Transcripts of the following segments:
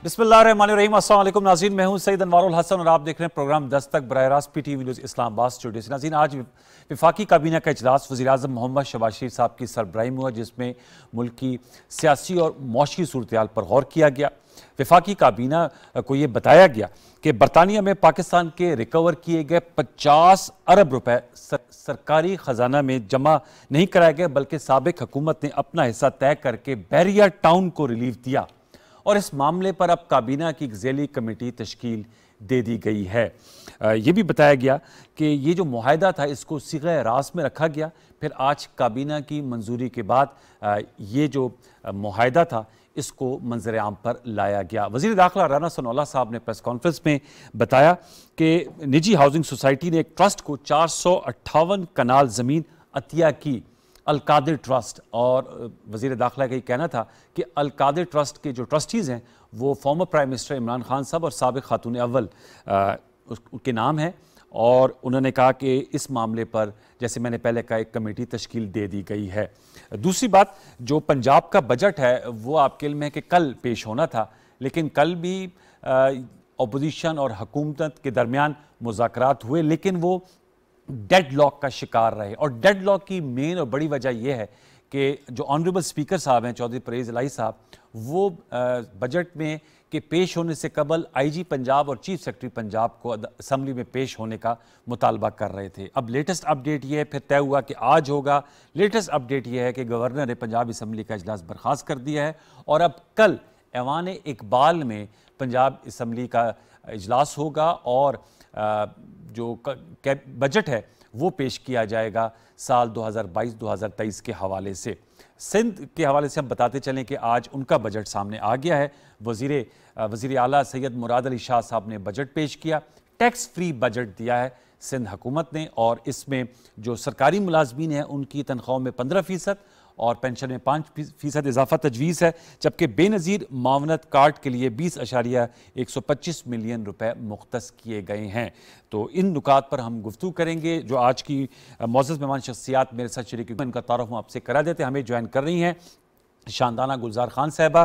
बिस्मिल्लाहिर्रहमानिर्रहीम। अस्सलाम वालेकुम नाज़रीन, मैं हूं सईद अनवारुल हसन और आप देख रहे हैं प्रोग्राम दस्तक बराह रास्त PTV न्यूज़ इस्लामाबाद स्टूडियो से। नाज़रीन, आज वफाकी काबीना का इजलास वज़ीर-ए-आज़म मोहम्मद शहबाज शरीफ साहब की सरबराही में हुआ, जिसमें मुल्क की सियासी और मौशी सूरत-ए-हाल पर गौर किया गया। वफाकी काबीना को ये बताया गया कि बरतानिया में पाकिस्तान के रिकवर किए गए 50 अरब रुपए सरकारी खजाना में जमा नहीं कराए गए, बल्कि साबिक हुकूमत ने अपना हिस्सा तय करके बहरिया टाउन को रिलीफ दिया और इस मामले पर अब काबीना की एक ज़ैली कमेटी तश्कील दे दी गई है। ये भी बताया गया कि ये जो मुआहदा था इसको सिग़े रास में रखा गया। फिर आज काबीना की मंजूरी के बाद ये जो मुआहदा था इसको मंजर आम पर लाया गया। वज़ीर दाखिला राना सनाउल्लाह साहब ने प्रेस कॉन्फ्रेंस में बताया कि निजी हाउसिंग सोसाइटी ने एक ट्रस्ट को 458 कनाल ज़मीन अतिया की, अल-कादिर ट्रस्ट। और वज़ीर दाखिला का ये कहना था कि अल-कादिर ट्रस्ट के जो ट्रस्टीज़ हैं वो former prime minister Imran Khan साहब और साबिक़ खातून अव्वल उनके नाम हैं, और उन्होंने कहा कि इस मामले पर जैसे मैंने पहले कहा एक कमेटी तश्कील दे दी गई है। दूसरी बात, जो पंजाब का बजट है वो आपके इल्म है कि कल पेश होना था, लेकिन कल भी अपोजिशन और हुकूमत के दरमियान मुज़ाकरात हुए, लेकिन वो डेड लॉक का शिकार रहे। और डेड लॉक की मेन और बड़ी वजह यह है कि जो ऑनरेबल स्पीकर साहब हैं चौधरी परवेज़ इलाही साहब, वो बजट में के पेश होने से कबल IG पंजाब और चीफ सेक्रेटरी पंजाब को असम्बली में पेश होने का मुतालबा कर रहे थे। अब लेटेस्ट अपडेट ये है, फिर तय हुआ कि आज होगा। लेटेस्ट अपडेट ये है कि गवर्नर ने पंजाब असम्बली का इजलास बर्खास्त कर दिया है और अब कल ऐवान इकबाल में पंजाब असम्बली का इजलास होगा और जो बजट है वो पेश किया जाएगा साल 2022-2023 के हवाले से। सिंध के हवाले से हम बताते चलें कि आज उनका बजट सामने आ गया है। वज़ीर आला सैयद मुराद अली शाह साहब ने बजट पेश किया। टैक्स फ्री बजट दिया है सिंध हुकूमत ने, और इसमें जो सरकारी मुलाजमीन हैं उनकी तनख्वाहों में 15% और पेंशन में 5% इजाफा तजवीज़ है, जबकि बेनज़ीर मावनत कार्ड के लिए 20.125 मिलियन रुपए मुख्तस किए गए हैं। तो इन नुकात पर हम गुफ्तगू करेंगे। जो आज की मौजूद मेहमान शख्सियात मेरे साथ शरीक हुए, इनका तारुफ हम आपसे करा देते हैं। हमें ज्वाइन कर रही हैं शानदाना गुलजार खान साहबा,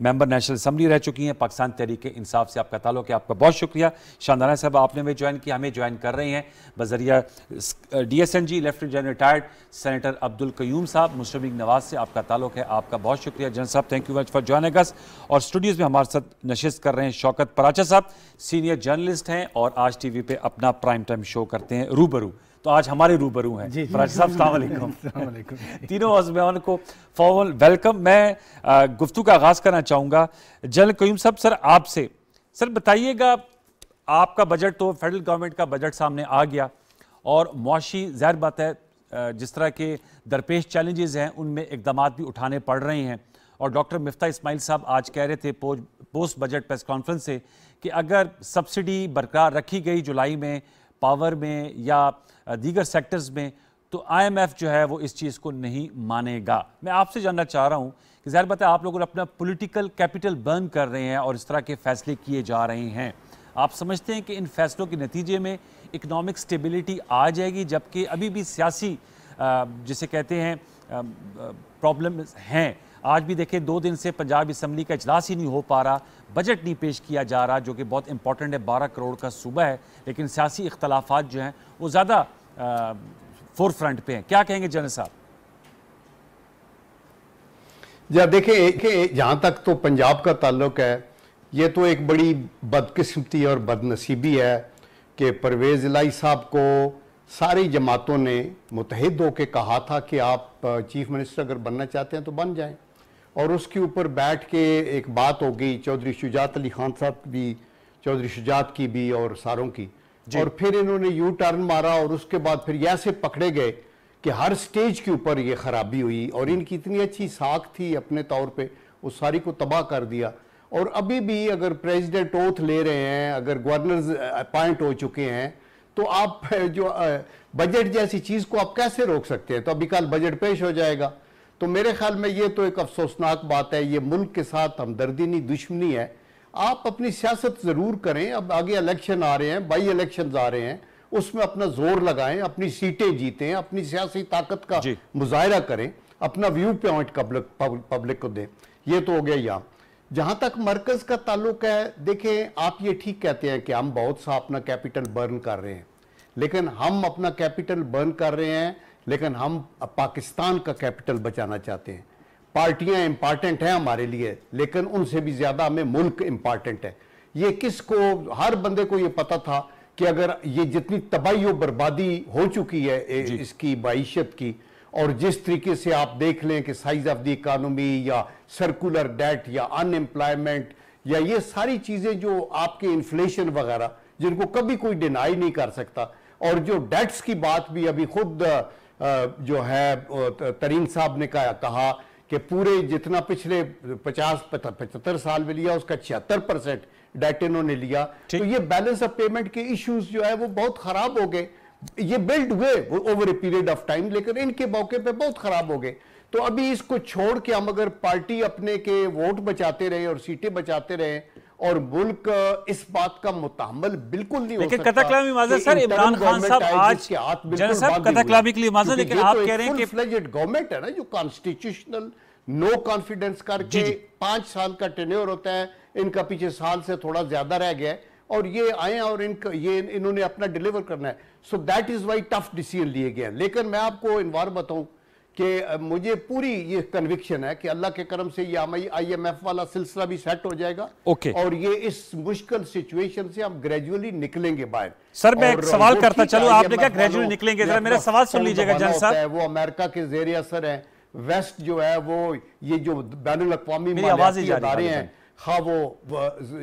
मेंबर नेशनल असम्बली रह चुकी हैं। पाकिस्तान तहरीक इंसाफ से आपका ताल्लुक़ है, आपका बहुत शुक्रिया। शानदाना साहबा, आपने हमें ज्वाइन किया। हमें ज्वाइन कर रहे हैं बज़रिया DSNG lieutenant general retired senator Abdul Qayyum साहब, मुस्लिम लीग नवाज से आपका ताल्लुक़ है, आपका बहुत शुक्रिया जनरल साहब, thank you much for joining us. और स्टूडियोज़ में हमारे साथ नशिस्त कर रहे हैं शौकत पराचा साहब, सीनियर जर्नलिस्ट हैं और आज TV पे अपना प्राइम टाइम शो करते हैं रूबरू। तो आज हमारे रूबरू हैं पराचा साहब, अस्सलाम वालेकुम। तीनों मेहमानों को फॉर्मल वेलकम। मैं गुफ्तगू का आगाज़ करना चाहूँगा जनरल कयूम साहब, सर आपसे। सर बताइएगा, आपका बजट तो फेडरल गवर्नमेंट का बजट सामने आ गया और मुआशी ज़ाहिर बात है जिस तरह के दरपेश चैलेंजेस हैं उनमें इकदाम भी उठाने पड़ रहे हैं। और डॉक्टर मिफ्ता इस्माइल साहब आज कह रहे थे पोस्ट बजट प्रेस कॉन्फ्रेंस से कि अगर सब्सिडी बरकरार रखी गई जुलाई में पावर में या दीगर सेक्टर्स में, तो IMF जो है वो इस चीज़ को नहीं मानेगा। मैं आपसे जानना चाह रहा हूँ कि ज़ाहिर बात है आप लोग अपना पॉलिटिकल कैपिटल बर्न कर रहे हैं और इस तरह के फैसले किए जा रहे हैं। आप समझते हैं कि इन फैसलों के नतीजे में इकनॉमिक स्टेबिलिटी आ जाएगी, जबकि अभी भी सियासी जिसे कहते हैं प्रॉब्लम्स हैं। आज भी देखें 2 दिन से पंजाब असम्बली का इजलास ही नहीं हो पा रहा, बजट नहीं पेश किया जा रहा, जो कि बहुत इंपॉर्टेंट है। 12 करोड़ का सूबा है, लेकिन सियासी इख्तलाफात जो हैं वो ज़्यादा फोर फ्रंट पे हैं। क्या कहेंगे जनरल साहब? देखिए, जहाँ तक तो पंजाब का ताल्लुक है, ये तो एक बड़ी बदकिस्मती और बदनसीबी है कि परवेज़ इलाही साहब को सारी जमातों ने मुतहद होकर कहा था कि आप चीफ मिनिस्टर अगर बनना चाहते हैं तो बन जाएं, और उसके ऊपर बैठ के एक बात हो गई चौधरी शुजात अली खान साहब की भी, चौधरी शुजात की भी और सारों की, और फिर इन्होंने यू टर्न मारा और उसके बाद फिर ऐसे पकड़े गए कि हर स्टेज के ऊपर ये खराबी हुई और इनकी इतनी अच्छी साख थी अपने तौर पे, उस सारी को तबाह कर दिया। और अभी भी अगर प्रेसिडेंट ओथ ले रहे हैं, अगर गवर्नर्स अपॉइंट हो चुके हैं, तो आप जो बजट जैसी चीज़ को आप कैसे रोक सकते हैं? तो अभी कल बजट पेश हो जाएगा। तो मेरे ख्याल में ये तो एक अफसोसनाक बात है। ये मुल्क के साथ हमदर्दी नहीं, दुश्मनी है। आप अपनी सियासत ज़रूर करें, अब आगे इलेक्शन आ रहे हैं, बाई इलेक्शंस आ रहे हैं, उसमें अपना जोर लगाएं, अपनी सीटें जीतें, अपनी सियासी ताकत का मुजाहरा करें, अपना व्यू पॉइंट पब्लिक को दें। ये तो हो गया यहाँ। जहां तक मरकज का ताल्लुक है, देखें आप ये ठीक कहते हैं कि हम बहुत सा अपना कैपिटल बर्न कर रहे हैं, लेकिन हम अपना कैपिटल बर्न कर रहे हैं, लेकिन हम पाकिस्तान का कैपिटल बचाना चाहते हैं। पार्टियां इंपॉर्टेंट हैं हमारे लिए, लेकिन उनसे भी ज्यादा हमें मुल्क इंपॉर्टेंट है। ये किसको, हर बंदे को ये पता था कि अगर ये जितनी तबाही और बर्बादी हो चुकी है इसकी मईशत की, और जिस तरीके से आप देख लें कि साइज ऑफ द इकानमी या सर्कुलर डेट या अनएम्प्लॉयमेंट या ये सारी चीजें जो आपके इन्फ्लेशन वगैरह जिनको कभी कोई डिनाई नहीं कर सकता, और जो डेट्स की बात भी अभी खुद जो है तरीन साहब ने कहा कि पूरे जितना पिछले 50-75 साल में लिया उसका 76% डेट इन्होंने लिया, तो ये बैलेंस ऑफ पेमेंट के इश्यूज जो है वो बहुत खराब हो गए। ये बिल्ड हुए over a period of time, लेकिन इनके मौके पे बहुत खराब हो गए। तो अभी इसको छोड़ के हम अगर पार्टी अपने के वोट बचाते रहे और सीटें बचाते रहे और मुल्क इस बात का मुतहम्मल बिल्कुल नहीं हो सकता। लेकिन कथकलामी माजर सर, इमरान खान साहब आज जनरल साहब कथकलामी के लिए माजर, लेकिन आप कह रहे हैं कि फ्लेजेड गवर्नमेंट है ना जो कॉन्स्टिट्यूशनल नो कॉन्फिडेंस करके 5 साल का टेन्योर होता है, इनका पीछे साल से थोड़ा ज्यादा रह गया है और ये आए और इन्होंने अपना डिलीवर करना है। So that is why tough decision लिए गए। लेकिन मैं आपको इनवार बताऊं कि मुझे पूरी ये कन्विक्शन है कि अल्लाह के करम से ये IMF वाला सिलसिला भी सेट हो जाएगा और ये इस मुश्किल सिचुएशन से हम ग्रेजुअली निकलेंगे बाहर। सर मैं एक सवाल करता चलूं, आपने क्या ग्रेजुअली निकलेंगे, जरा मेरा सवाल सुन लीजिएगा जनरल साहब। वो अमेरिका के ज़ेर असर है, वेस्ट जो है वो ये जो बैनुल अक़वामी इदारे हैं, हाँ वो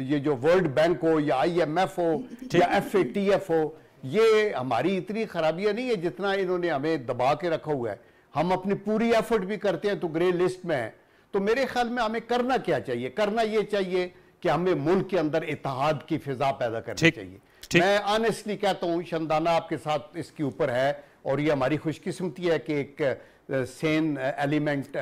ये जो वर्ल्ड बैंक हो या IMF हो या FATF हो, ये हमारी इतनी खराबियां नहीं है जितना इन्होंने हमें दबा के रखा हुआ है। हम अपनी पूरी एफर्ट भी करते हैं तो ग्रे लिस्ट में है। तो मेरे ख्याल में हमें करना क्या चाहिए, करना ये चाहिए कि हमें मुल्क के अंदर इत्तेहाद की फिजा पैदा करनी चाहिए। मैं ऑनेस्टली कहता हूँ शंदाना आपके साथ इसके ऊपर है और ये हमारी खुशकिस्मती है कि एक सेन एलिमेंट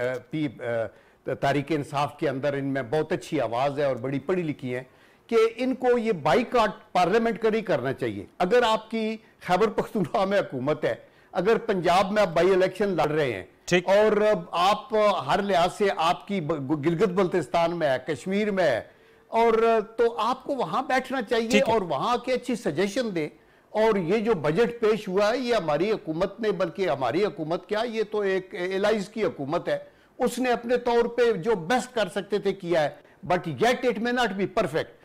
तारीक इंसाफ के अंदर इनमें बहुत अच्छी आवाज़ है और बड़ी पढ़ी लिखी है कि इनको ये बाइकआउट पार्लियामेंट कर ही करना चाहिए। अगर आपकी खैबर पख्तूनख्वा में हुकूमत है, अगर पंजाब में आप बाई इलेक्शन लड़ रहे हैं और आप हर लिहाज से आपकी गिलगित बल्तिस्तान में है, कश्मीर में है, और तो आपको वहां बैठना चाहिए और वहां के अच्छी सजेशन दे। और ये जो बजट पेश हुआ है ये हमारी हुकूमत ने, बल्कि हमारी हुकूमत क्या, ये तो एक एलाइज की हुकूमत है, उसने अपने तौर पे जो बेस्ट कर सकते थे किया है, but yet it may not be perfect.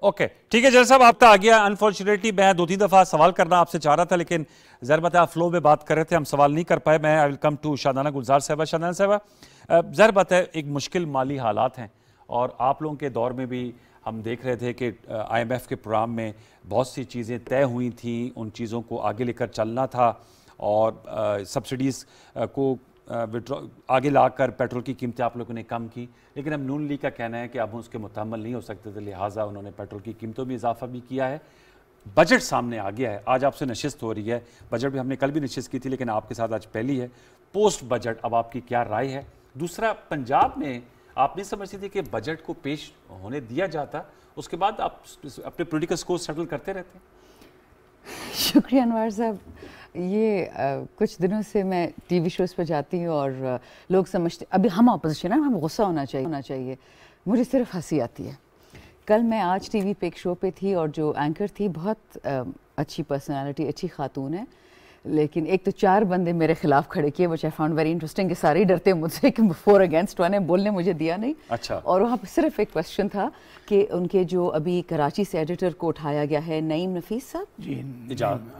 Okay ठीक है जनरल साहब, आपका आ गया। अनफॉर्चुनेटली मैं 2-3 दफ़ा सवाल करना आपसे चाह रहा था, लेकिन ज़रा बता आप फ्लो में बात कर रहे थे, हम सवाल नहीं कर पाए। मैं आई विल कम टू शादाना गुलजार साहबा। शादाना साहबा ज़रा बता, एक मुश्किल माली हालात हैं और आप लोगों के दौर में भी हम देख रहे थे कि IMF के प्रोग्राम में बहुत सी चीज़ें तय हुई थी, उन चीज़ों को आगे लेकर चलना था और सब्सिडीज़ को आगे लाकर पेट्रोल की कीमतें आप लोगों ने कम की, लेकिन अब नून लीग का कहना है कि अब उसके मुतहम्मल नहीं हो सकते थे, लिहाजा उन्होंने पेट्रोल की कीमतों में इजाफा भी किया है। बजट सामने आ गया है, आज आपसे नशिस्त हो रही है, बजट भी हमने कल भी नशिस्त की थी लेकिन आपके साथ आज पहली है। पोस्ट बजट अब आपकी क्या राय है? दूसरा, पंजाब में आप नहीं समझती थी कि बजट को पेश होने दिया जाता, उसके बाद आप अपने पॉलिटिकल स्कोर सेटल करते रहते? शुक्रिया अनवर साहब। ये कुछ दिनों से मैं टीवी शोज़ पर जाती हूँ और लोग समझते अभी हम अपोजिशन है, हमें गुस्सा होना चाहिए, मुझे सिर्फ हंसी आती है। कल मैं आज टीवी पे एक शो पे थी और जो एंकर थी बहुत अच्छी पर्सनालिटी, अच्छी खातून है, लेकिन एक तो 4 बंदे मेरे खिलाफ खड़े किए, which I found very interesting कि सारे ही डरते हैं मुझसे कि फॉर अगेंस्ट वन है, बोलने मुझे दिया नहीं। अच्छा। और वहाँ पर सिर्फ एक क्वेश्चन था कि उनके जो अभी कराची से एडिटर को उठाया गया है, नईम नफीस साहब जी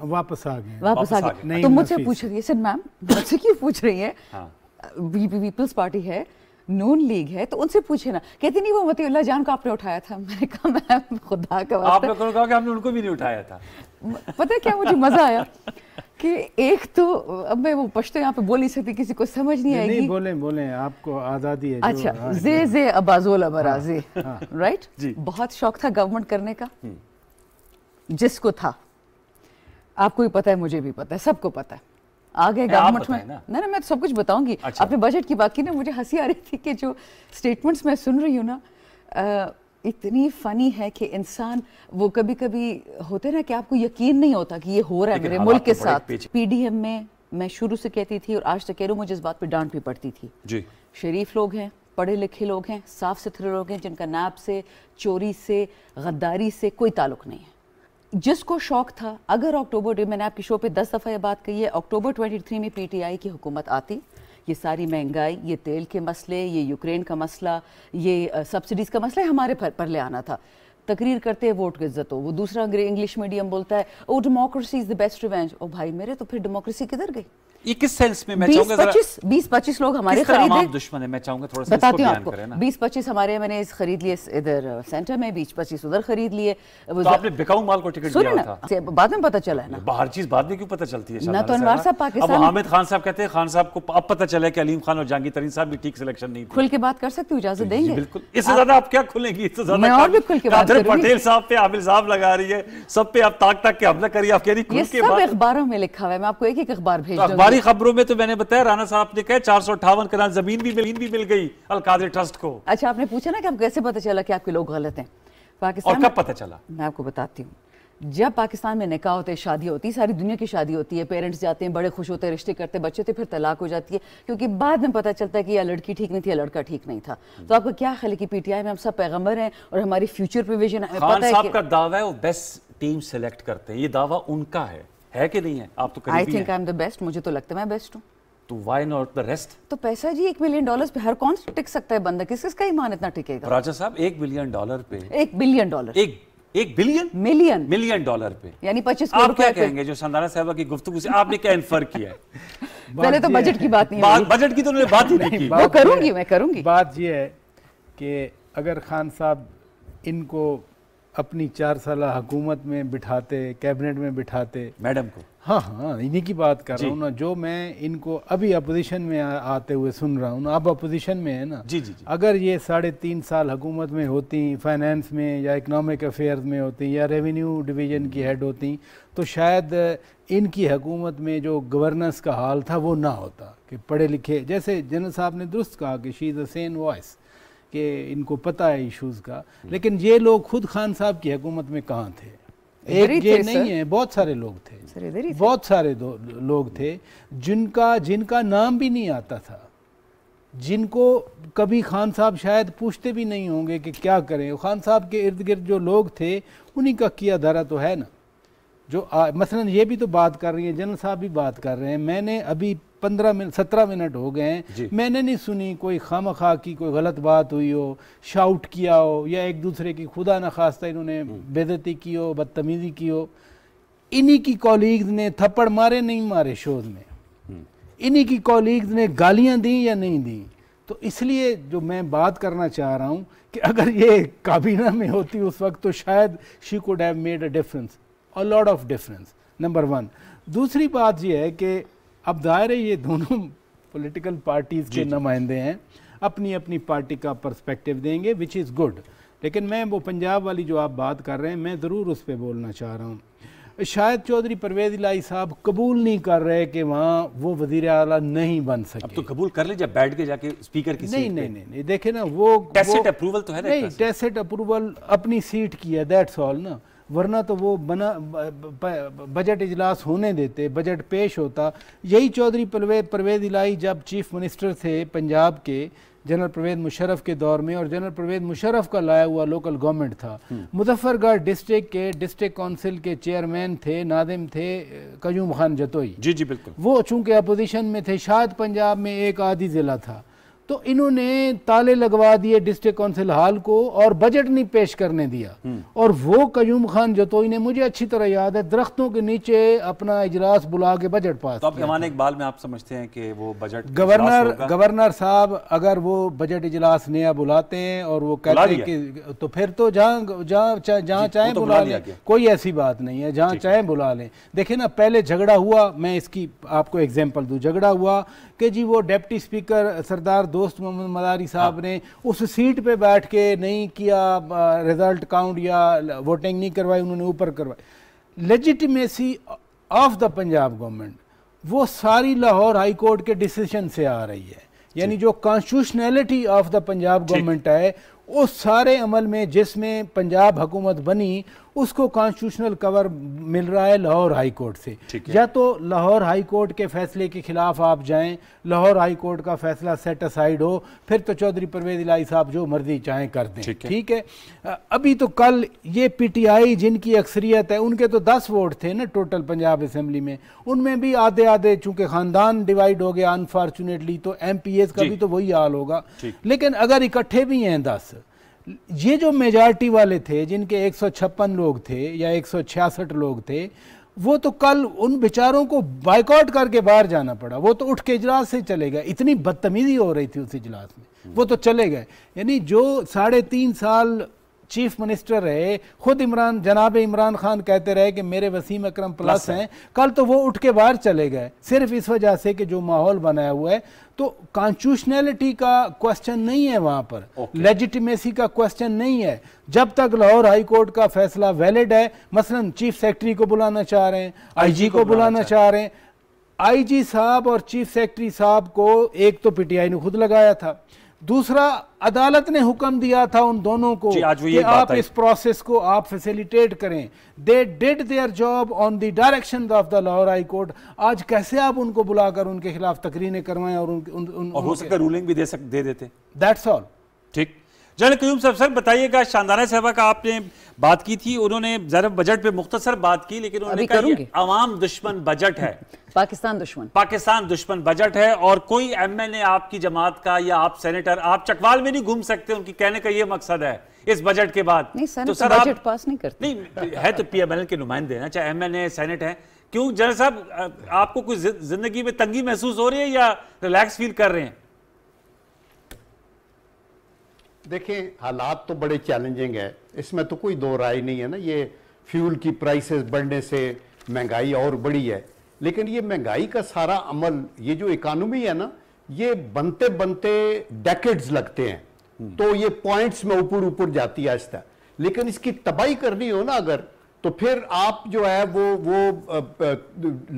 वापस आ गए। तो मुझसे पूछ रही है, सर मैम मुझसे क्यों पूछ रही है, पीपल्स पार्टी है, नून लीग है, तो उनसे पूछे ना। कहती नहीं वो मतीउल्लाह जान को आपने उठाया था। मैंने कहा मैम खुदा का वास्ता, आप लोगों ने कहा कि हमने उनको भी नहीं उठाया था। पता है क्या मुझे मजा आया कि एक तो अब मैं वो पश्तो यहाँ पे बोल नहीं सकती, किसी को समझ नहीं आएगी। नहीं बोले आपको आज़ादी है। अच्छा, जे अबाजोल अबराजी, राइट। बहुत शौक था गवर्नमेंट करने का, जिसको था, आपको भी पता है, मुझे भी पता है, सबको पता है। आ गए गवर्नमेंट में ना मैं तो सब कुछ बताऊंगी। अच्छा। आपने बजट की बात की ना, मुझे हंसी आ रही थी कि जो स्टेटमेंट्स मैं सुन रही हूँ ना, इतनी फनी है कि इंसान वो कभी कभी होते ना कि आपको यकीन नहीं होता कि ये हो रहा है मेरे मुल्क के साथ। PDM में मैं शुरू से कहती थी और आज तक कह रही हूँ, मुझे इस बात पे डांट भी पड़ती थी जी। शरीफ लोग हैं, पढ़े लिखे लोग हैं, साफ सुथरे लोग हैं, जिनका नाप से, चोरी से, गद्दारी से कोई ताल्लुक नहीं है। जिसको शौक था, अगर अक्टूबर, मैंने आपकी शो पे 10 दफ़ा ये बात कही है, अक्टूबर 23 में PTI की हुकूमत आती, ये सारी महंगाई, ये तेल के मसले, ये यूक्रेन का मसला, ये सब्सिडीज़ का मसला हमारे पर ले आना था। तकरीर करते हैं वोट की इज्जत हो, वो दूसरा इंग्लिश मीडियम बोलता है ओ democracy is the best revenge. ओ भाई मेरे, तो फिर डेमोक्रेसी किधर गई? ये किस सेंस में? मैं चाहूंगा 20-25 लोग हमारे खरीदे, दुश्मन है, मैं चाहूंगा थोड़ा सा बताती हूँ आपको। 20-25 हमारे, मैंने इस खरीद लिए इधर सेंटर में, 20-25 उधर खरीद लिए। तो आपने बिकाऊ माल को टिकट दिया था? बाद में पता चला है ना, हर चीज बाद में क्यों पता चलती है? ना तो अनवर साहब पाकिस्तान, अब हामिद खान साहब कहते हैं खान साहब को अब पता चला कि अलीम खान और जहांगीर तरीन साहब भी ठीक सिलेक्शन नहीं थी। खुल के बात कर सकती हूँ, इजाजत देंगे? बिल्कुल, इससे ज्यादा आप क्या खुलेंगी? इससे ज्यादा मैं और भी खुल के बात करूंगी। पटेल साहब पे आमिर साहब लगा रही है, सब पे आप ताक के हमला करिए, आप कह रही खुल के बात। अखबारों में लिखा हुआ है, मैं आपको एक अखबार भेज दूंगी। अखबारी खबरों में तो मैंने बताया, राणा साहब ने कहा 458 कनाल जमीन भी मिल गई अलकादरी ट्रस्ट को। अच्छा, आपने पूछा ना कि आपको कैसे पता चला कि आपके लोग गलत हैं पाकिस्तान? और कब पता चला? मैं आपको बताती हूँ। जब पाकिस्तान में निकाह होते हैं, शादी होती है, सारी दुनिया की शादी होती है, पेरेंट्स जाते हैं, बड़े खुश होते हैं, रिश्ते करते, बच्चे होते, फिर तलाक हो जाती है, क्योंकि बाद में पता चलता है कि यह लड़की ठीक नहीं थी या लड़का ठीक नहीं था। तो आपको क्या ख्याल है कि PTI में हम सब पैगंबर हैं और हमारी फ्यूचर प्रोविजन है? खान साहब का दावा है वो बेस्ट टीम सेलेक्ट करते हैं, ये दावा उनका है कि नहीं है? आप तो I think I am the best, मुझे तो लगता है मैं बेस्ट हूँ। तो व्हाई नॉट द रेस्ट? तो पैसा जी, $1 मिलियन पे हर कौन टिक सकता है बंदा? किसका ईमान इतना टिकेगा? राजा साहब, $1 बिलियन पे, $1 बिलियन, एक बिलियन मिलियन डॉलर पे, यानी 25 करोड़। आप क्या कहेंगे जो संदाना साहबा की गुफ्तगू से आपने क्या इन्फर किया है? पहले तो बजट की बात नहीं, बजट की तो उन्होंने बात ही नहीं की। वो करूंगी, मैं करूंगी। बात ये है कि अगर खान साहब इनको अपनी 4 साल हुकूमत में बिठाते, कैबिनेट में बिठाते, मैडम को, हाँ इन्हीं की बात कर रहा हूँ ना, जो मैं इनको अभी अपोजिशन में आते हुए सुन रहा हूँ ना, अब अपोजिशन में है ना। जी। अगर ये 3.5 साल हुकूमत में होती, फाइनेंस में या इकोनॉमिक अफेयर्स में होती या रेवेन्यू डिवीज़न की हेड होती, तो शायद इनकी हुकूमत में जो गवर्नेंस का हाल था वो ना होता। कि पढ़े लिखे, जैसे जनरल साहब ने दुरुस्त कहा कि she is a Sen voice, कि इनको पता है इश्यूज़ का, लेकिन ये लोग खुद खान साहब की हुकूमत में कहाँ थे? एक ये नहीं है, बहुत सारे लोग थे, बहुत सारे लोग थे जिनका नाम भी नहीं आता था, जिनको कभी खान साहब शायद पूछते भी नहीं होंगे कि क्या करें। खान साहब के इर्द गिर्द जो लोग थे उन्हीं का किया धरा तो है ना। जो मसलन ये भी तो बात कर रही है, जनरल साहब भी बात कर रहे हैं, मैंने अभी 17 मिनट हो गए हैं, मैंने नहीं सुनी कोई खामखा की कोई गलत बात हुई हो, शाउट किया हो, या एक दूसरे की खुदा न खास्ता इन्होंने बेइज्जती की हो, बदतमीज़ी की हो। इन्हीं की कॉलीग्स ने थप्पड़ मारे नहीं मारे शोज में, इन्हीं की कॉलीग्स ने गालियां दी या नहीं दी। तो इसलिए जो मैं बात करना चाह रहा हूँ कि अगर ये काबीना में होती उस वक्त, तो शायद she could have made a difference, a lot of difference, number 1। दूसरी बात ये है कि अब दायरे ये दोनों पॉलिटिकल पार्टीज़ के नुमाइंदे हैं, अपनी अपनी पार्टी का पर्सपेक्टिव देंगे, विच इज़ गुड। लेकिन मैं वो पंजाब वाली जो आप बात कर रहे हैं, मैं ज़रूर उस पर बोलना चाह रहा हूँ। शायद चौधरी परवेज़ इलाही साहब कबूल नहीं कर रहे कि वहाँ वो वज़ीर आला नहीं बन सके। अब तो कबूल कर लीजिए, बैठ के जाके स्पीकर की सीट पे। नहीं, देखे ना, वो टैसिट अप्रूवल तो है ना? नहीं, टैसिट अप्रूवल अपनी सीट की है, दैट्स ऑल ना, वरना तो वो बजट इजलास होने देते, बजट पेश होता। यही चौधरी परवेज़ इलाही जब चीफ मिनिस्टर थे पंजाब के जनरल परवेज़ मुशर्रफ के दौर में, और जनरल परवेज़ मुशर्रफ का लाया हुआ लोकल गवर्नमेंट था, मुजफ्फरगढ़ डिस्ट्रिक्ट के डिस्ट्रिक्ट काउंसिल के चेयरमैन थे, नादिम थे कयूम खान जतोई। जी बिल्कुल। वो चूंकि अपोजिशन में थे, शायद पंजाब में एक आधी ज़िला था, तो इन्होंने ताले लगवा दिए डिस्ट्रिक्ट काउंसिल हाल को और बजट नहीं पेश करने दिया। और वो कयूम खान जतोई ने, मुझे अच्छी तरह याद है, दरख्तों के नीचे अपना इजलास बुला के बजट पास तो किया। तो इकबाल में आप समझते हैं कि वो बजट गवर्नर साहब अगर वो बजट इजलास नया बुलाते हैं और वो कहते हैं कि, तो फिर तो जहाँ चाहे बुला लें, कोई ऐसी बात नहीं है, जहाँ चाहे बुला लें। देखे ना, पहले झगड़ा हुआ, मैं इसकी आपको एग्जाम्पल दूँ, झगड़ा हुआ कि जी वो डिप्टी स्पीकर सरदार दोस्त मोहम्मद मदारी साहब ने उस सीट पे बैठ के नहीं किया रिजल्ट काउंट या वोटिंग नहीं करवाई, उन्होंने ऊपर करवाई। Legitimacy of the Punjab government वो सारी लाहौर हाई कोर्ट के डिसीजन से आ रही है, यानी जो constitutionality of the Punjab government है उस सारे अमल में जिसमें पंजाब हुकूमत बनी, उसको कॉन्स्टिट्यूशनल कवर मिल रहा है लाहौर हाई कोर्ट से। या तो लाहौर हाई कोर्ट के फैसले के खिलाफ आप जाएं, लाहौर हाई कोर्ट का फैसला सेट असाइड हो, फिर तो चौधरी परवेज इलाही साहब जो मर्जी चाहें कर दें, ठीक है। अभी तो कल ये पीटीआई जिनकी अक्सरियत है, उनके तो 10 वोट थे ना टोटल पंजाब असेंबली में, उनमें भी आधे आधे चूंकि खानदान डिवाइड हो गया अनफॉर्चुनेटली, तो एमपीएस का भी तो वही हाल होगा। लेकिन अगर इकट्ठे भी हैं 10, ये जो मेजॉरिटी वाले थे जिनके 156 लोग थे या 166 लोग थे, वो तो कल उन बेचारों को बाइकआउट करके बाहर जाना पड़ा। वो तो उठ के इजलास से चले गए, इतनी बदतमीजी हो रही थी उस इजलास में, वो तो चले गए। यानी जो 3.5 साल चीफ मिनिस्टर रहे, खुद जनाब इमरान खान कहते रहे कि मेरे वसीम अकरम प्लस हैं, कल तो वो उठ के बाहर चले गए सिर्फ इस वजह से कि जो माहौल बनाया हुआ है। तो कॉन्स्टिट्यूशनैलिटी का क्वेश्चन नहीं है वहां पर, लेजिटिमेसी का क्वेश्चन नहीं है। जब तक लाहौर हाई कोर्ट का फैसला वैलिड है, मसलन चीफ सेक्रेटरी को बुलाना चाह रहे हैं, आईजी को बुलाना चाह रहे हैं, आईजी साहब और चीफ सेक्रेटरी साहब को एक तो पीटीआई ने खुद लगाया था, दूसरा अदालत ने हुक्म दिया था उन दोनों को कि आप इस प्रोसेस को आप फैसिलिटेट करें। They did their job on the direction of the Lahore high court. आज कैसे आप उनको बुलाकर उनके खिलाफ तकरीरें करवाएं और हो सके रूलिंग भी दे देते। That's all. ठीक, जनरल क्यूम साहब, सर बताइएगा, शानदाना साहबा का आपने बात की थी, उन्होंने जरा बजट पे मुख्तसर बात की, लेकिन उन्होंने कहा ये अवाम दुश्मन बजट है, पाकिस्तान दुश्मन बजट है, और कोई एमएनए आपकी जमात का या आप सेनेटर आप चकवाल में नहीं घूम सकते, उनकी कहने का ये मकसद है इस बजट के बाद। नहीं, तो सर बजट पास नहीं करते। नहीं है तो पीएमएल के नुमाइंदे हैं, चाहे एमएनए सेनेट है। क्यों जनरल साहब, आपको कुछ जिंदगी में तंगी महसूस हो रही है या रिलैक्स फील कर रहे हैं? देखें, हालात तो बड़े चैलेंजिंग है, इसमें तो कोई दो राय नहीं है ना। ये फ्यूल की प्राइसेस बढ़ने से महंगाई और बढ़ी है, लेकिन ये महंगाई का सारा अमल, ये जो इकोनॉमी है ना, ये बनते बनते डेकेड्स लगते हैं, तो ये पॉइंट्स में ऊपर ऊपर जाती है आहिस्ता। लेकिन इसकी तबाही करनी हो ना अगर, तो फिर आप जो है वो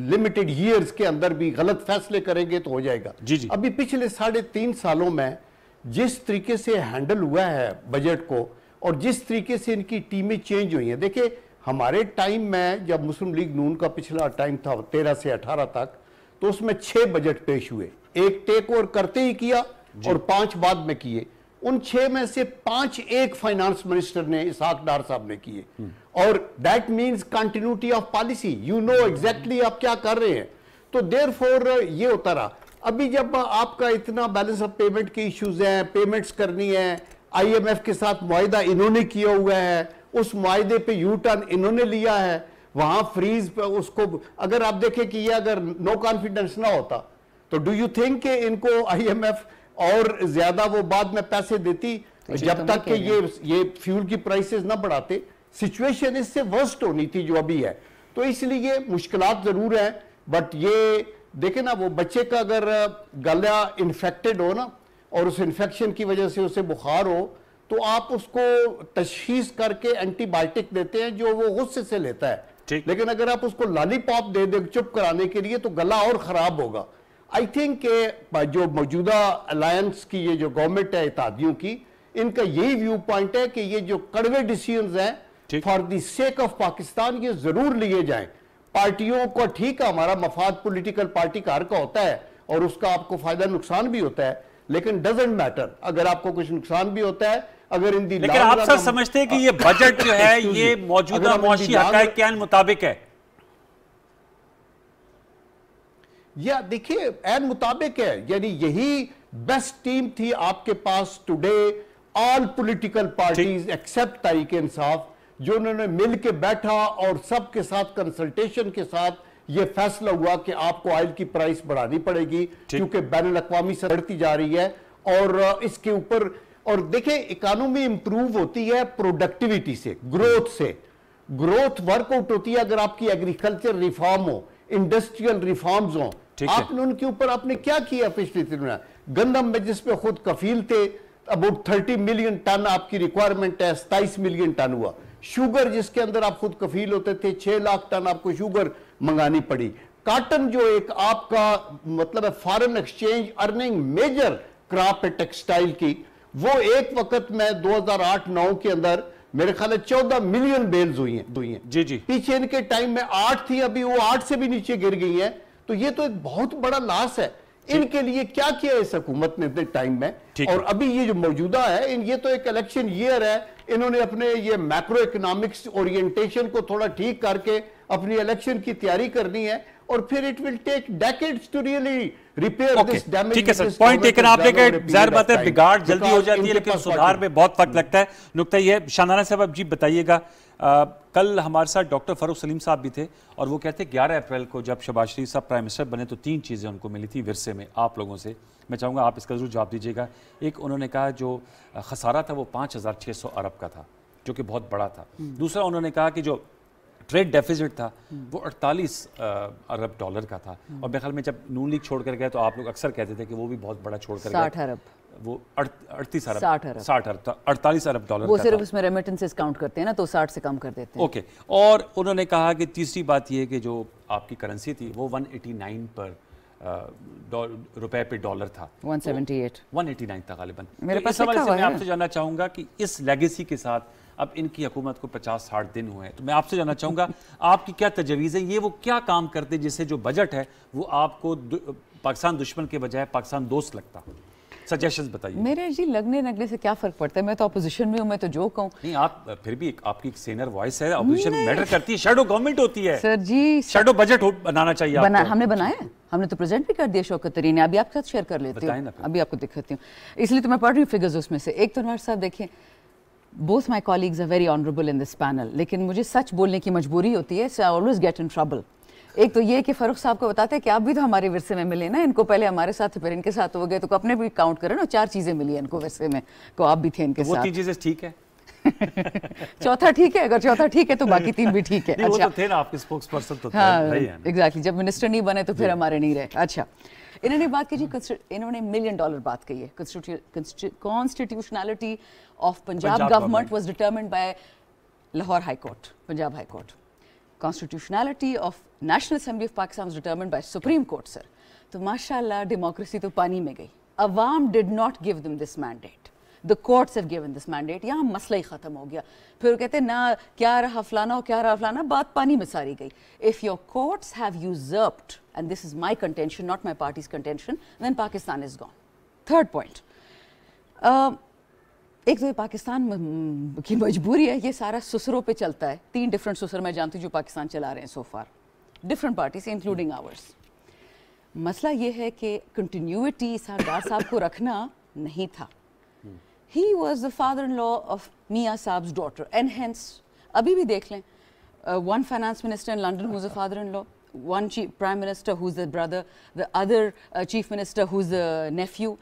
लिमिटेड ईयर्स के अंदर भी गलत फैसले करेंगे तो हो जाएगा। जी। अभी पिछले 3.5 सालों में जिस तरीके से हैंडल हुआ है बजट को, और जिस तरीके से इनकी टीमें चेंज हुई हैं, देखिए हमारे टाइम में जब मुस्लिम लीग नून का पिछला टाइम था 13 से 18 तक, तो उसमें 6 बजट पेश हुए, एक टेक ओवर करते ही किया और 5 बाद में किए। उन 6 में से 5 एक फाइनेंस मिनिस्टर ने, इसहाक डार साहब ने किए, और that means continuity of policy, you know exactly आप क्या कर रहे हैं। तो देयरफॉर ये होता रहा। अभी जब आपका इतना बैलेंस ऑफ पेमेंट के इश्यूज हैं, पेमेंट्स करनी है, आईएमएफ के साथ मुआहिदा इन्होंने किया हुआ है, उस मुआहिदे पे यू टर्न इन्होंने लिया है, वहां फ्रीज पे उसको अगर आप देखें कि ये अगर नो कॉन्फिडेंस ना होता तो डू यू थिंक कि इनको आईएमएफ और ज्यादा वो बाद में पैसे देती, जब तक कि ये फ्यूल की प्राइसेस ना बढ़ाते। सिचुएशन इससे वर्स्ट होनी थी जो अभी है। तो इसलिए मुश्किलात जरूर है, बट ये देखे ना, वो बच्चे का अगर गला इन्फेक्टेड हो ना, और उस इन्फेक्शन की वजह से उसे बुखार हो, तो आप उसको तशखीस करके एंटीबायोटिक देते हैं जो वो गुस्से से लेता है। लेकिन अगर आप उसको लॉलीपॉप दे दे चुप कराने के लिए, तो गला और खराब होगा। आई थिंक जो मौजूदा अलायंस की ये जो गवर्नमेंट है इत्तेहादियों की, इनका यही व्यू पॉइंट है कि ये जो कड़वे डिसीजंस हैं for the sake of Pakistan, ये जरूर लिए जाएं। पार्टियों को ठीक है, हमारा मफाद पॉलिटिकल पार्टी का हर का होता है और उसका आपको फायदा नुकसान भी होता है, लेकिन डजंट मैटर अगर आपको कुछ नुकसान भी होता है, अगर इन दी लेकिन आप सर समझते हैं कि ये बजट जो है ये मौजूदा मुआशी हक़ाइक़ के मुताबिक है? या देखिए एन मुताबिक है, यानी यही बेस्ट टीम थी आपके पास today, all political parties except Tehreek Insaf, जो उन्होंने मिल के बैठा और सबके साथ कंसल्टेशन के साथ ये फैसला हुआ कि आपको ऑयल की प्राइस बढ़ानी पड़ेगी क्योंकि बैनुल अक़वामी से बढ़ती जा रही है। और इसके ऊपर, और देखें इकोनॉमी इंप्रूव होती है प्रोडक्टिविटी से, ग्रोथ से। ग्रोथ वर्कआउट होती है अगर आपकी एग्रीकल्चर रिफॉर्म हो, इंडस्ट्रियल रिफॉर्म्स हो। आपने उनके ऊपर आपने क्या किया पिछले 3 महीने? गंदम में जिसपे खुद कफील थे, अबाउट 30 मिलियन टन आपकी रिक्वायरमेंट है, 27 मिलियन टन हुआ। शुगर जिसके अंदर आप खुद कफील होते थे, 6 लाख टन आपको शुगर मंगानी पड़ी। काटन जो एक आपका मतलब है foreign exchange earning major crop है टेक्सटाइल की, वो एक वक्त में 2008-9 के अंदर मेरे ख्याल है 14 मिलियन बेल्स हुई हैं। जी जी। पीछे इनके टाइम में 8 थी, अभी वो 8 से भी नीचे गिर गई हैं। तो ये तो एक बहुत बड़ा लॉस है। इनके लिए क्या किया इस हुकूमत ने इतने टाइम में? और अभी ये जो मौजूदा है, ये तो एक इलेक्शन ईयर है, इन्होंने अपने ये मैक्रो इकोनॉमिक्स ओरिएंटेशन को थोड़ा ठीक करके अपनी इलेक्शन की तैयारी करनी है, और फिर it will take decades to really repair this damage. ठीक है सर, पॉइंट टेकन आपने के। जाहिर बात है बिगाड़ जल्दी हो जाती है लेकिन सुधार में बहुत वक्त लगता है। नुकता ये शानाना साहब अब जी बताइएगा, कल हमारे साथ डॉक्टर फरूख सलीम साहब भी थे और वो कहते 11 अप्रैल को जब शहबाज शरीफ साहब प्राइम मिनिस्टर बने तो 3 चीज़ें उनको मिली थी विरसे में आप लोगों से। मैं चाहूँगा आप इसका जरूर जवाब दीजिएगा। एक, उन्होंने कहा जो खसारा था वो 5600 अरब का था, जो कि बहुत बड़ा था। दूसरा, उन्होंने कहा कि जो ट्रेड डेफिसिट था वो 48 अरब डॉलर का था, और मेरे ख्याल में जब नून लीग छोड़ कर गए तो आप लोग अक्सर कहते थे कि वो भी बहुत बड़ा छोड़ कर गए। 60 अरब, वो 38 अरब, 60 अरब, 48 अरब डॉलर वो सिर्फ उसमें रेमिटेंसेस काउंट करते हैं ना, तो 60 से कम कर देते हैं। ओके। और उन्होंने कहा कि तीसरी बात ये कि जो आपकी करेंसी थी वो 189 पर रुपए पे डॉलर था, 189 था गालिबन। मेरे पास मैं आपसे जानना चाहूंगा कि इस लेगेसी के साथ अब इनकी हुकूमत को 50-60 दिन हुए हैं, तो मैं आपसे जानना चाहूंगा आपकी क्या तजवीज़ है, ये वो क्या काम करते जिससे जो बजट है वो आपको पाकिस्तान दुश्मन के बजाय पाकिस्तान दोस्त लगता? सजेशंस बताइए। मेरे जी लगने से क्या फर्क पड़ता है, मैं तो अपोजिशन में हूँ, मैं तो जो कहूँ। नहीं, आप फिर भी आपकी एक सीनियर वॉइस है, अपोजिशन मैटर करती है, शैडो गवर्नमेंट होती है सर जी। शैडो बजट बनाना चाहिए आपको। हमने बनाया, हमने तो प्रेजेंट भी कर दिया शौकत तरीन ने, अभी आपके साथ शेयर कर लेती हूँ, अभी आपको दिखाती हूँ, इसलिए तो मैं पढ़ रही हूँ फिगर्स उसमें से। एक तो नवाज साहब देखिए, both my colleagues are very honorable in this panel, लेकिन मुझे सच बोलने की मजबूरी होती है, so I always get in trouble। एक तो ये कि फरूख साहब को बताते हैं कि आप भी तो हमारे विरसे में मिले ना, इनको पहले हमारे साथ फिर इनके साथ हो गए, तो अपने भी काउंट करें ना, 4 चीजें मिली इनको विरसे में, को आप भी थे इनके साथ। वो 3 चीजें ठीक है। चौथा ठीक है, अगर चौथा ठीक है तो बाकी 3 भी ठीक है। अच्छा, वो तो थे ना आपके स्पोक्सपर्सन तो थे। हाँ, एग्जैक्टली, जब मिनिस्टर नहीं बने तो फिर हमारे नहीं रहे। अच्छा, इन्होंने बात की जी, इन्होंने $1 million बात कही है। Constitutionality of Punjab government was determined bye Lahore high court, Punjab high court. Constitutionality of national assembly of Pakistan was determined bye supreme court sir. तो माशाल्लाह डेमोक्रेसी तो पानी में गई। अवाम did not give them this mandate, the courts have given this mandate. यहाँ मसला ही खत्म हो गया। फिर कहते ना क्या रहा फलाना और क्या रहा फलाना, बात पानी में सारी गई। If your courts have usurped, and this is my contention, not my party's contention, then Pakistan is gone. Third point, एक तो पाकिस्तान की मजबूरी है, ये सारा ससुरों पे चलता है। 3 डिफरेंट ससुर मैं जानती हूँ जो पाकिस्तान चला रहे हैं सो फार, डिफरेंट पार्टीज इंक्लूडिंग आवर्स। मसला ये है कि कंटिन्यूटी सरदार साहब को रखना नहीं था। He was the father-in-law of Mia Saab's daughter, and hence अभी भी देख लें, one finance minister in London who's a father-in-law, one chief prime minister who's the brother, the other chief minister who's the nephew.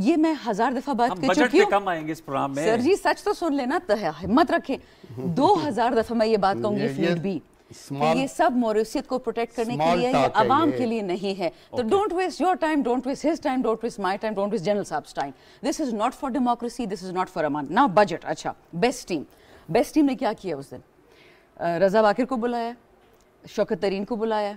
ये मैं 1000 दफा बात कर चुकी हूँ। कम आएंगे इस प्रोग्राम में। सर जी सच तो सुन लेना, तो हिम्मत रखें। 2000 दफा मैं ये बात कहूंगी फीड भी, ये सब मॉरिशियस को प्रोटेक्ट करने के लिए है, आवाम के लिए नहीं है। तो don't waste your time, don't waste his time, don't waste my time, don't waste general sahab's time. This is not for democracy, this is not for अमान। Now budget. अच्छा, बेस्ट टीम ने क्या किया उस दिन? रजा बाकिर को बुलाया, शौकत तरीन को बुलाया,